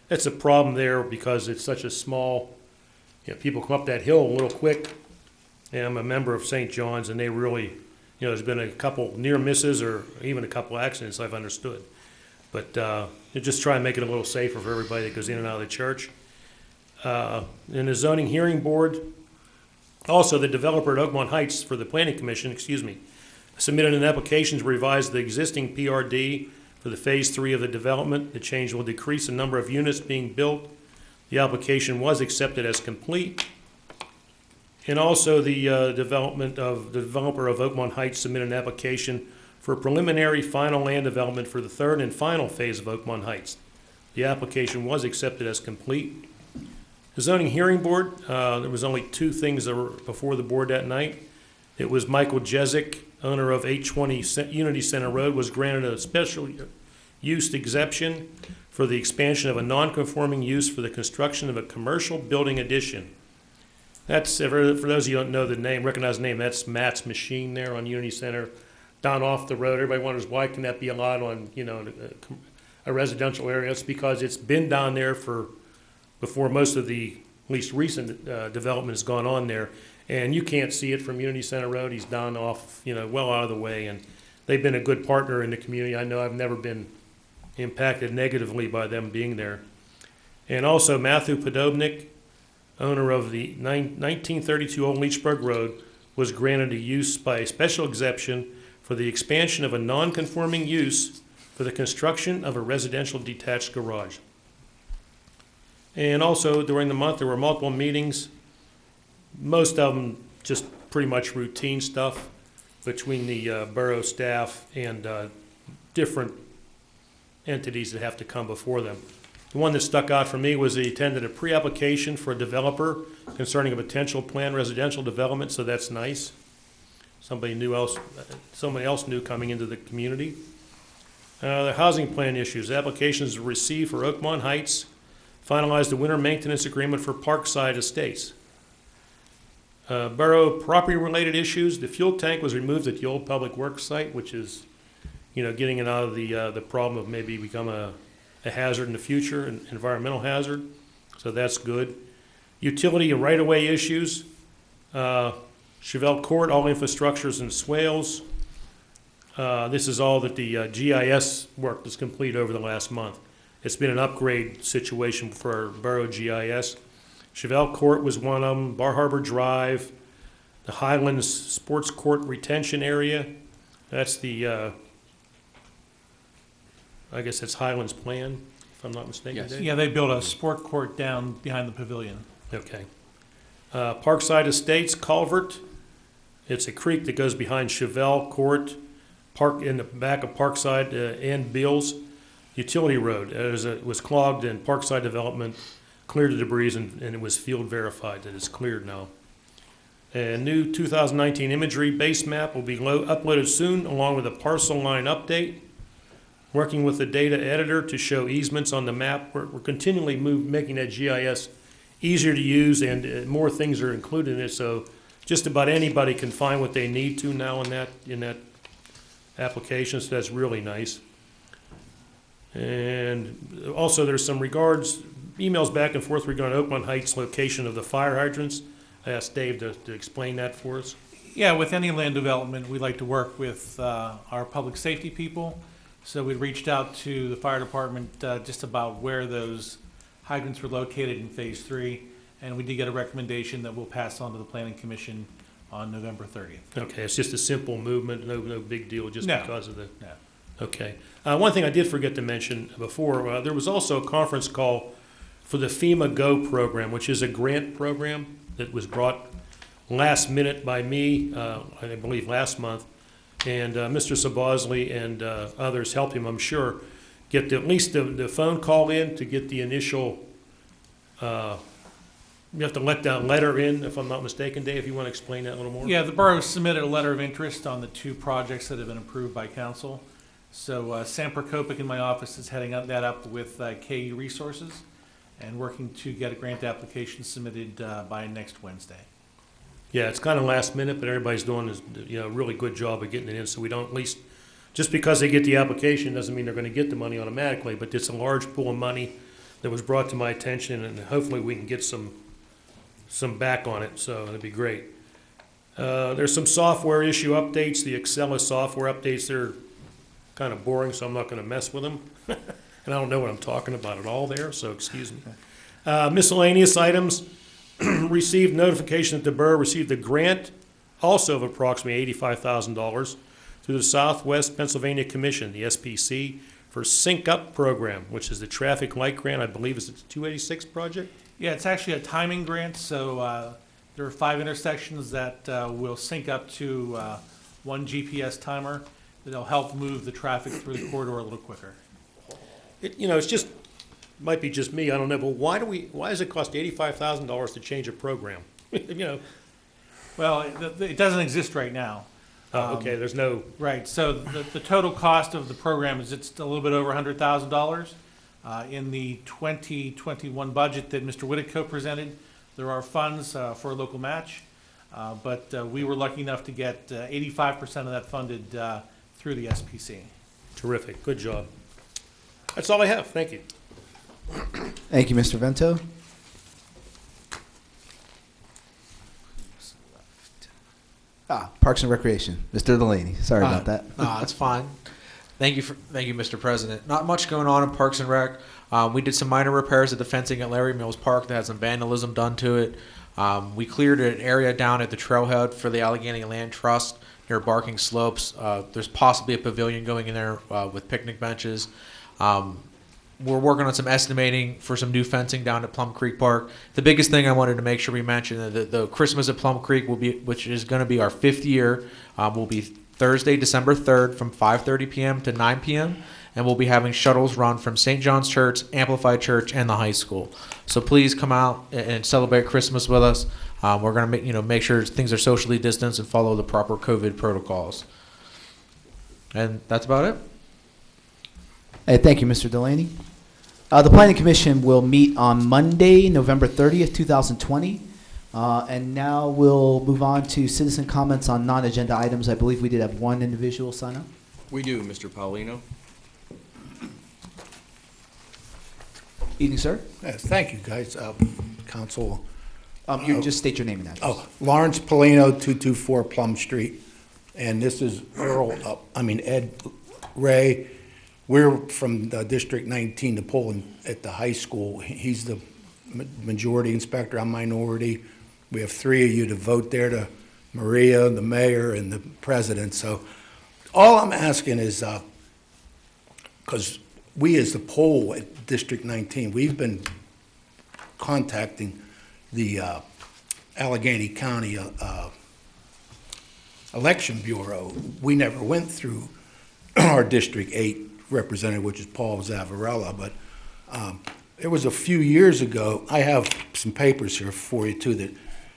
That's a problem there because it's such a small, people come up that hill a little quick. And I'm a member of St. John's, and they really, there's been a couple near misses or even a couple accidents I've understood. But you just try and make it a little safer for everybody that goes in and out of the church. In the zoning hearing board, also the developer at Oakmont Heights for the Planning Commission, submitted an application to revise the existing PRD for the Phase 3 of the development. The change will decrease the number of units being built. The application was accepted as complete. And also the developer of Oakmont Heights submitted an application for preliminary final land development for the third and final phase of Oakmont Heights. The application was accepted as complete. The zoning hearing board, there was only two things that were before the board that night. It was Michael Jezik, owner of 820 Unity Center Road, was granted a special use exemption for the expansion of a non-conforming use for the construction of a commercial building addition. That's, for those of you who don't know the name, recognize the name, that's Matt's Machine there on Unity Center, down off the road. Everybody wonders why can that be allowed on, a residential area. It's because it's been down there before most of the least recent development has gone on there. And you can't see it from Unity Center Road. He's down off, well out of the way. And they've been a good partner in the community. I know I've never been impacted negatively by them being there. And also Matthew Podobnik, owner of the 1932 Old Leechburg Road, was granted a use by a special exception for the expansion of a non-conforming use for the construction of a residential detached garage. And also during the month there were multiple meetings, most of them just pretty much routine stuff between the borough staff and different entities that have to come before them. The one that stuck out for me was they attended a pre-application for a developer concerning a potential planned residential development, so that's nice. Somebody else new coming into the community. The housing plan issues. Applications received for Oakmont Heights, finalized the winter maintenance agreement for Parkside Estates. Borough property-related issues. The fuel tank was removed at the old public works site, which is, getting it out of the problem of maybe become a hazard in the future, an environmental hazard. So that's good. Utility and right-of-way issues. Chevelle Court, all infrastructures and swales. This is all that the GIS work was complete over the last month. It's been an upgrade situation for our borough GIS. Chevelle Court was one of them, Bar Harbor Drive, the Highlands Sports Court Retention Area. That's the, I guess that's Highlands Plan, if I'm not mistaken. Yes. Dave? Yeah, they built a sport court down behind the pavilion. Okay. Parkside Estates Culvert. It's a creek that goes behind Chevelle Court, park in the back of Parkside and Beals. Utility road. It was clogged and Parkside Development cleared the debris and it was field verified that it's cleared now. A new 2019 imagery base map will be uploaded soon along with a parcel line update. Working with the data editor to show easements on the map. We're continually making that GIS easier to use and more things are included in it, so just about anybody can find what they need to now in that application, so that's really nice. And also there's some emails back and forth regarding Oakmont Heights location of the fire hydrants. I asked Dave to explain that for us. Yeah, with any land development, we like to work with our public safety people. So we reached out to the fire department just about where those hydrants were located in Phase 3, and we did get a recommendation that we'll pass on to the Planning Commission on November 30th. Okay, it's just a simple movement, no big deal, just because of the... No. Okay. One thing I did forget to mention before, there was also a conference call for the FEMA Go program, which is a grant program that was brought last minute by me, I believe last month. And Mr. Sabosley and others helped him, I'm sure, get at least the phone call in to get the initial, you have to let that letter in, if I'm not mistaken. Dave, if you want to explain that a little more. Yeah, the borough submitted a letter of interest on the 2 projects that have been approved by council. So Sam Prokopic in my office is heading that up with KU Resources. and working to get a grant application submitted by next Wednesday. Yeah, it's kind of last minute, but everybody's doing a really good job of getting it in, so we don't, at least, just because they get the application doesn't mean they're going to get the money automatically, but it's a large pool of money that was brought to my attention, and hopefully we can get some back on it, so that'd be great. There's some software issue updates. The Excel software updates, they're kind of boring, so I'm not going to mess with them. And I don't know what I'm talking about at all there, so excuse me. Miscellaneous items. Received notification that the borough received a grant, also of approximately $85,000, through the Southwest Pennsylvania Commission, the SPC, for Sync Up program, which is the traffic light grant. I believe it's the 286 project. Yeah, it's actually a timing grant, so there are 5 intersections that will sync up to one GPS timer that'll help move the traffic through the corridor a little quicker. It's just, might be just me, I don't know, but why does it cost $85,000 to change a program? Well, it doesn't exist right now. Oh, okay, there's no. Right, so the total cost of the program is it's a little bit over $100,000. In the 2021 budget that Mr. Whittico presented, there are funds for a local match, but we were lucky enough to get 85% of that funded through the SPC. Terrific, good job. That's all I have, thank you. Thank you, Mr. Vento. Parks and Recreation, Mr. Delaney. Sorry about that. No, it's fine. Thank you, Mr. President. Not much going on in Parks and Rec. We did some minor repairs at the fencing at Larry Mills Park that had some vandalism done to it. We cleared an area down at the trailhead for the Allegheny Land Trust near Barking Slopes. There's possibly a pavilion going in there with picnic benches. We're working on some estimating for some new fencing down at Plum Creek Park. The biggest thing I wanted to make sure we mention that the Christmas at Plum Creek will be, which is going to be our 5th year, will be Thursday, December 3rd from 5:30 p.m. to 9 p.m. And we'll be having shuttles run from St. John's Church, Amplified Church, and the high school. So please come out and celebrate Christmas with us. We're going to make sure things are socially distanced and follow the proper COVID protocols. And that's about it. Hey, thank you, Mr. Delaney. The Planning Commission will meet on Monday, November 30th, 2020. And now we'll move on to citizen comments on non-agenda items. I believe we did have one individual sign up. We do, Mr. Paulino. Evening, sir. Yes, thank you, guys. Council. You just state your name and address. Oh, Lawrence Polino, 224 Plum Street. And this is Ed Ray. We're from District 19, the polling at the high school. He's the majority inspector, I'm minority. We have 3 of you to vote there, to Maria, the mayor, and the president. So all I'm asking is, because we as the poll at District 19, we've been contacting the Allegheny County Election Bureau. We never went through our District 8 representative, which is Paul Zavarella, but it was a few years ago. I have some papers here for you too, that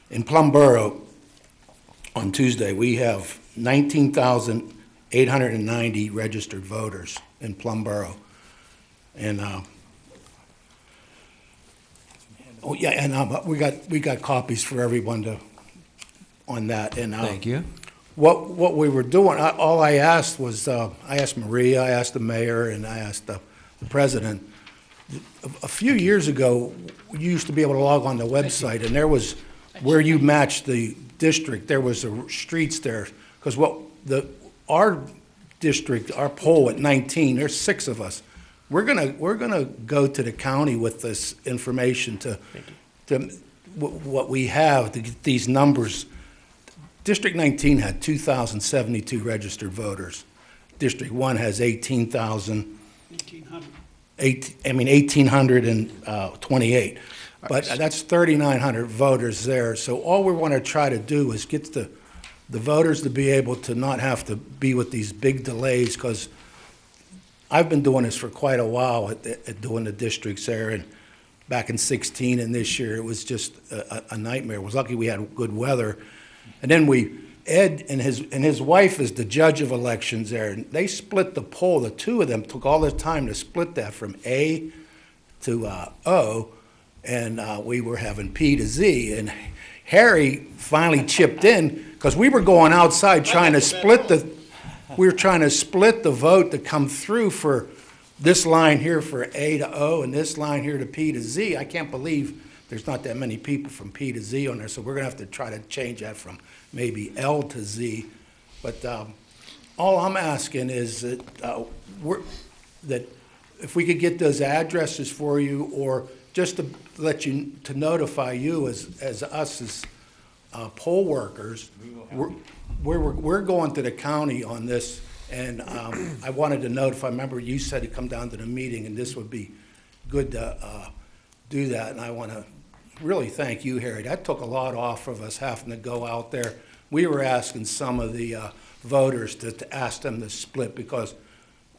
in Plum Boro on Tuesday we have 19,890 registered voters in Plum Boro. And we got copies for everyone on that. And thank you. What we were doing, all I asked was, I asked Maria, I asked the mayor, and I asked the president. A few years ago, you used to be able to log on the website, and there was, where you matched the district, there was streets there. Because our district, our poll at 19, there's 6 of us. We're gonna go to the county with this information to what we have to get these numbers. District 19 had 2,072 registered voters. District 1 has 1,828. But that's 3,900 voters there. So all we want to try to do is get the voters to be able to not have to be with these big delays, because I've been doing this for quite a while at doing the districts there, and back in 16 and this year it was just a nightmare. It was lucky we had good weather. And then Ed and his wife is the judge of elections there, and they split the poll. The 2 of them took all the time to split that from A to O, and we were having P to Z, and Harry finally chipped in, because we were going outside trying to split the, vote to come through for this line here for A to O and this line here to P to Z. I can't believe there's not that many people from P to Z on there, so we're gonna have to try to change that from maybe L to Z. But all I'm asking is that that if we could get those addresses for you, or just to let you, to notify you as us as poll workers, we're going to the county on this, and I wanted to notify. Remember, you said to come down to the meeting, and this would be good to do that. And I want to really thank you, Harry. That took a lot off of us having to go out there. We were asking some of the voters to ask them to split, because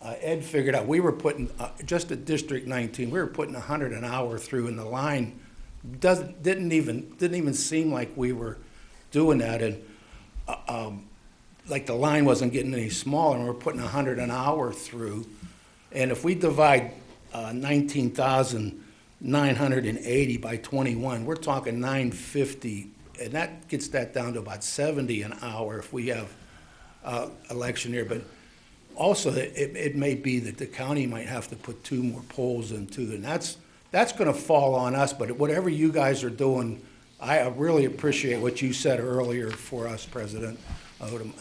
Ed figured out we were putting, just at District 19, we were putting 100 an hour through, and the line didn't even seem like we were doing that, and like the line wasn't getting any smaller, and we're putting 100 an hour through. And if we divide 19,980 by 21, we're talking 950, and that gets that down to about 70 an hour if we have election here. But also, it may be that the county might have to put 2 more polls in too, and that's going to fall on us. But whatever you guys are doing, I really appreciate what you said earlier for us, President Odom.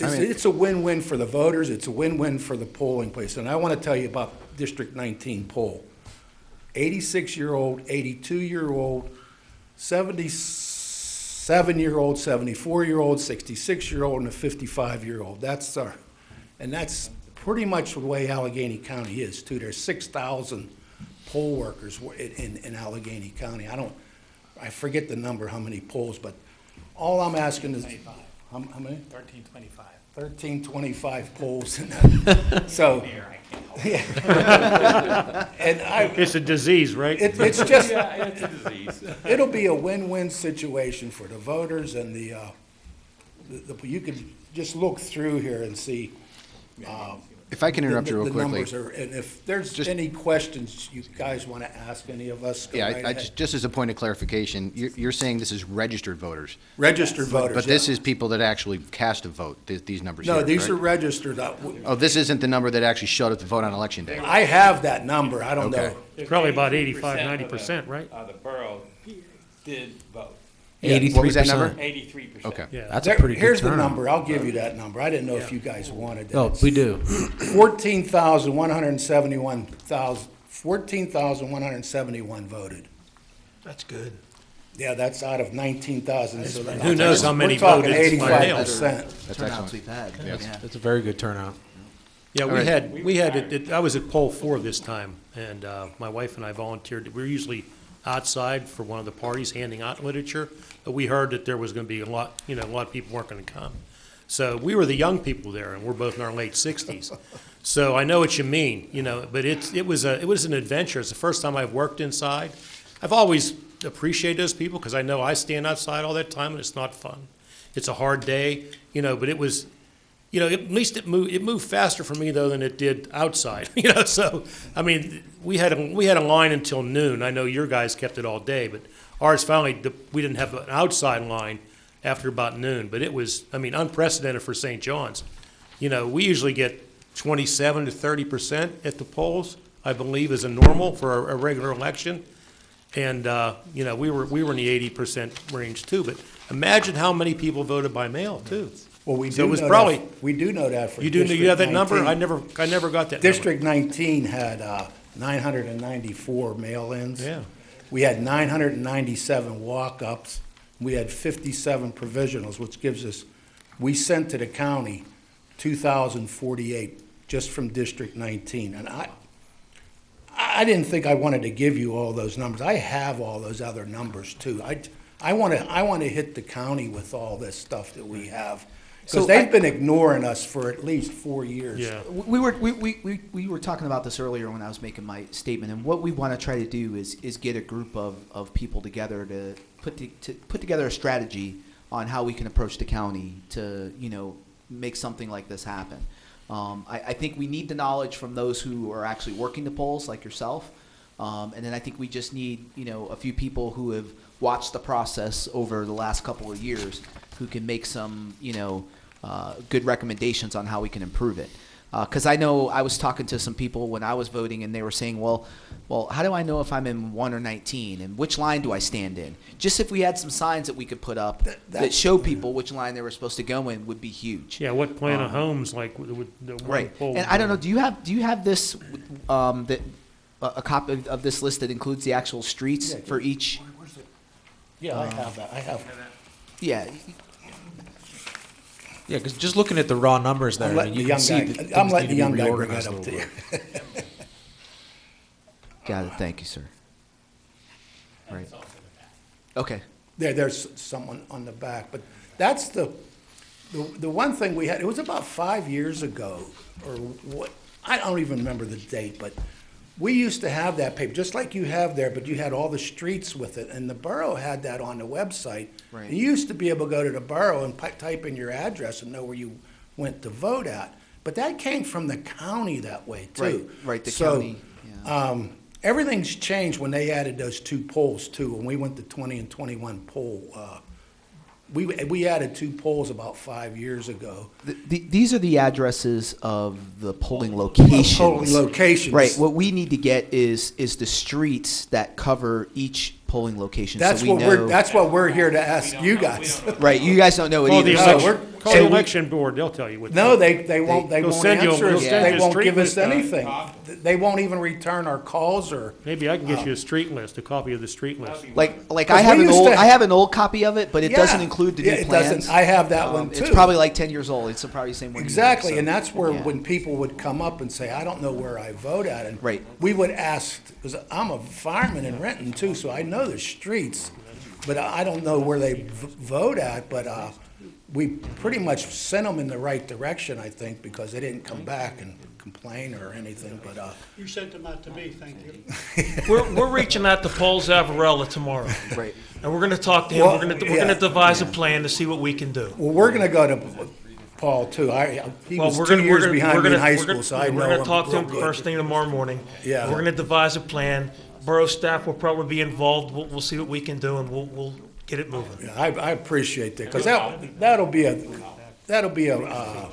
And it's a win-win for the voters. It's a win-win for the polling place. And I want to tell you about District 19 poll. 86-year-old, 82-year-old, 77-year-old, 74-year-old, 66-year-old, and a 55-year-old. That's pretty much the way Allegheny County is too. There's 6,000 poll workers in Allegheny County. I forget the number, how many polls, but all I'm asking is, how many? 1325. 1325 polls in that. So, yeah. And it's a disease, right? It's just, Yeah, it's a disease. It'll be a win-win situation for the voters and the you could just look through here and see. If I can interrupt you real quickly. Numbers are, and if there's any questions you guys want to ask any of us, go right ahead. Just as a point of clarification, you're saying this is registered voters. Registered voters, But this is people that actually cast a vote, these numbers No, here, these right? are registered. Oh, this isn't the number that actually showed up to vote on Election Day? I have that number. I don't know. It's probably about 85, 90%, right? The borough did vote. 83%. What was that number? 83%. Okay. Yeah, that's a pretty good Here's the turnout. number. I'll give you that number. I didn't know if you guys wanted that. Oh, we do. 14,171 voted. That's good. Yeah, that's out of 19,000. So Who knows how many we're talking voted by mail. 85%. That's Turnouts excellent. we've had. Yes. Yeah. It's a very good turnout. Yeah, All we right. had I was at poll 4 this time, and my wife and I volunteered. We were usually outside for one of the parties handing out literature, but we heard that there was going to be a lot of people weren't going to come. So we were the young people there, and we're both in our late 60s. So I know what you mean, but it was an adventure. It's the first time I've worked inside. I've always appreciated those people because I know I stand outside all that time, and it's not fun. It's a hard day, but it was. At least it moved faster for me though than it did outside. So I mean, we had a line until noon. I know your guys kept it all day, but ours finally we didn't have an outside line after about noon. But it was, unprecedented for St. John's. We usually get 27 to 30% at the polls, I believe, is a normal for a regular election, and we were in the 80% range too. But imagine how many people voted by mail too. Well, we So do it was know probably- that. We do know that for You do know you have that number? 19. I never got that District 19 had 994 mail-ins. Yeah. We had 997 walk-ups. We had 57 provisionals, which gives us, we sent to the county 2,048 just from District 19. And I didn't think I wanted to give you all those numbers. I have all those other numbers too. I want to hit the county with all this stuff that we have. Because they've been ignoring us for at least 4 years. Yeah. We were talking about this earlier when I was making my statement, and what we want to try to do is get a group of people together to put together a strategy on how we can approach the county to make something like this happen. I think we need the knowledge from those who are actually working the polls, like yourself. And then I think we just need, a few people who have watched the process over the last couple of years who can make some, good recommendations on how we can improve it. Because I know I was talking to some people when I was voting, and they were saying, well, how do I know if I'm in 1 or 19, and which line do I stand in? Just if we had some signs that we could put up that show people which line they were supposed to go in would be huge. Yeah, what plan of homes, like, with the one Right. pole? And I don't know, do you have this, a copy of this list that includes the actual streets for each? Yeah, I have that. I have. Yeah. Yeah, because just looking at the raw numbers there, I'm I mean, you letting can see that things I'm letting need the to be young guy bring reorganized that a up to little you. bit. Got it, thank you, sir. Right. Okay. There's someone on the back, but that's the one thing we had, it was about 5 years ago, or what, I don't even remember the date, but we used to have that paper, just like you have there, but you had all the streets with it, and the borough had that on the website. Right. You used to be able to go to the borough and type in your address and know where you went to vote at, but that came from the county that way too. Right, the So, county, yeah. Everything's changed when they added those 2 polls too. When we went to 20 and 21 poll, we added 2 polls about 5 years ago. These are the addresses of the polling locations. Polling locations. Right, what we need to get is the streets that cover each polling location, so That's we what know. that's what we're here to ask you guys. Right, you guys don't know it Call either. the so- election, call the election board, they'll tell you what. No, they won't They'll send you- answer they'll us. send They you a won't street give us list, anything. They won't even return our calls or. Maybe I can get you a street list, a copy of the street list. Like I Because have we an used old, to- I have an old copy of it, but it Yeah. doesn't include the Yeah, new it plans. doesn't. I have that one It's too. probably like 10 years old. It's probably the same one. you have, Exactly, so, and that's where, yeah. when people would come up and say, I don't know where I vote at, and Right. we would ask, because I'm a fireman in Renton too, so I know the streets, but I don't know where they vote at, but we pretty much sent them in the right direction, I think, because they didn't come back and complain or anything, but, You sent them out to me, thank you. We're reaching out to Paul Zavarella tomorrow. Right. And we're gonna talk to him, Well, we're yeah. gonna devise a plan to see what we can do. well, we're gonna go to Paul too. He Well, was we're 2 gonna- years we're gonna- behind we're me in gonna- high we're school, gonna- so I know We're gonna talk to real him good. first thing tomorrow morning. Yeah. We're gonna devise a plan. Borough staff will probably be involved. We'll see what we can do, and we'll get it moving. Yeah, I appreciate that, because that'll be a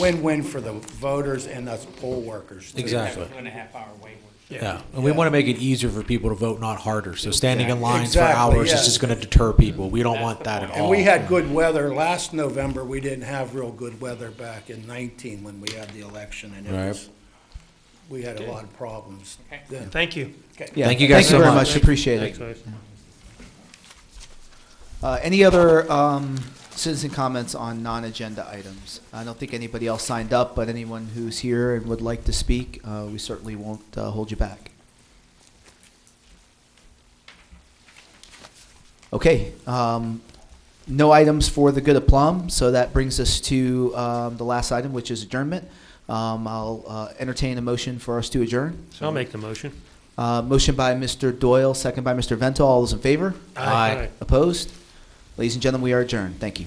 win-win for the voters and us poll workers. too. Exactly. 2.5 hour wait. Yeah, and we want to make it easier for people to vote, not harder. So standing in lines Exactly, for hours yeah. is just going to deter people. We don't want that at all. And we had good weather last November. We didn't have real good weather back in 19 when we had the election, and Right. we had a lot of problems then. Thank you. Okay. Yeah, Thank you guys thank you so very much. much. Appreciate it. Thanks, guys. Any other citizen comments on non-agenda items? I don't think anybody else signed up, but anyone who's here and would like to speak, we certainly won't hold you back. Okay, no items for the good of Plum, so that brings us to the last item, which is adjournment. I'll entertain a motion for us to adjourn. I'll make the motion. Motion by Mr. Doyle, second by Mr. Vento. All those in favor? Aye. Opposed? Ladies and gentlemen, we are adjourned. Thank you.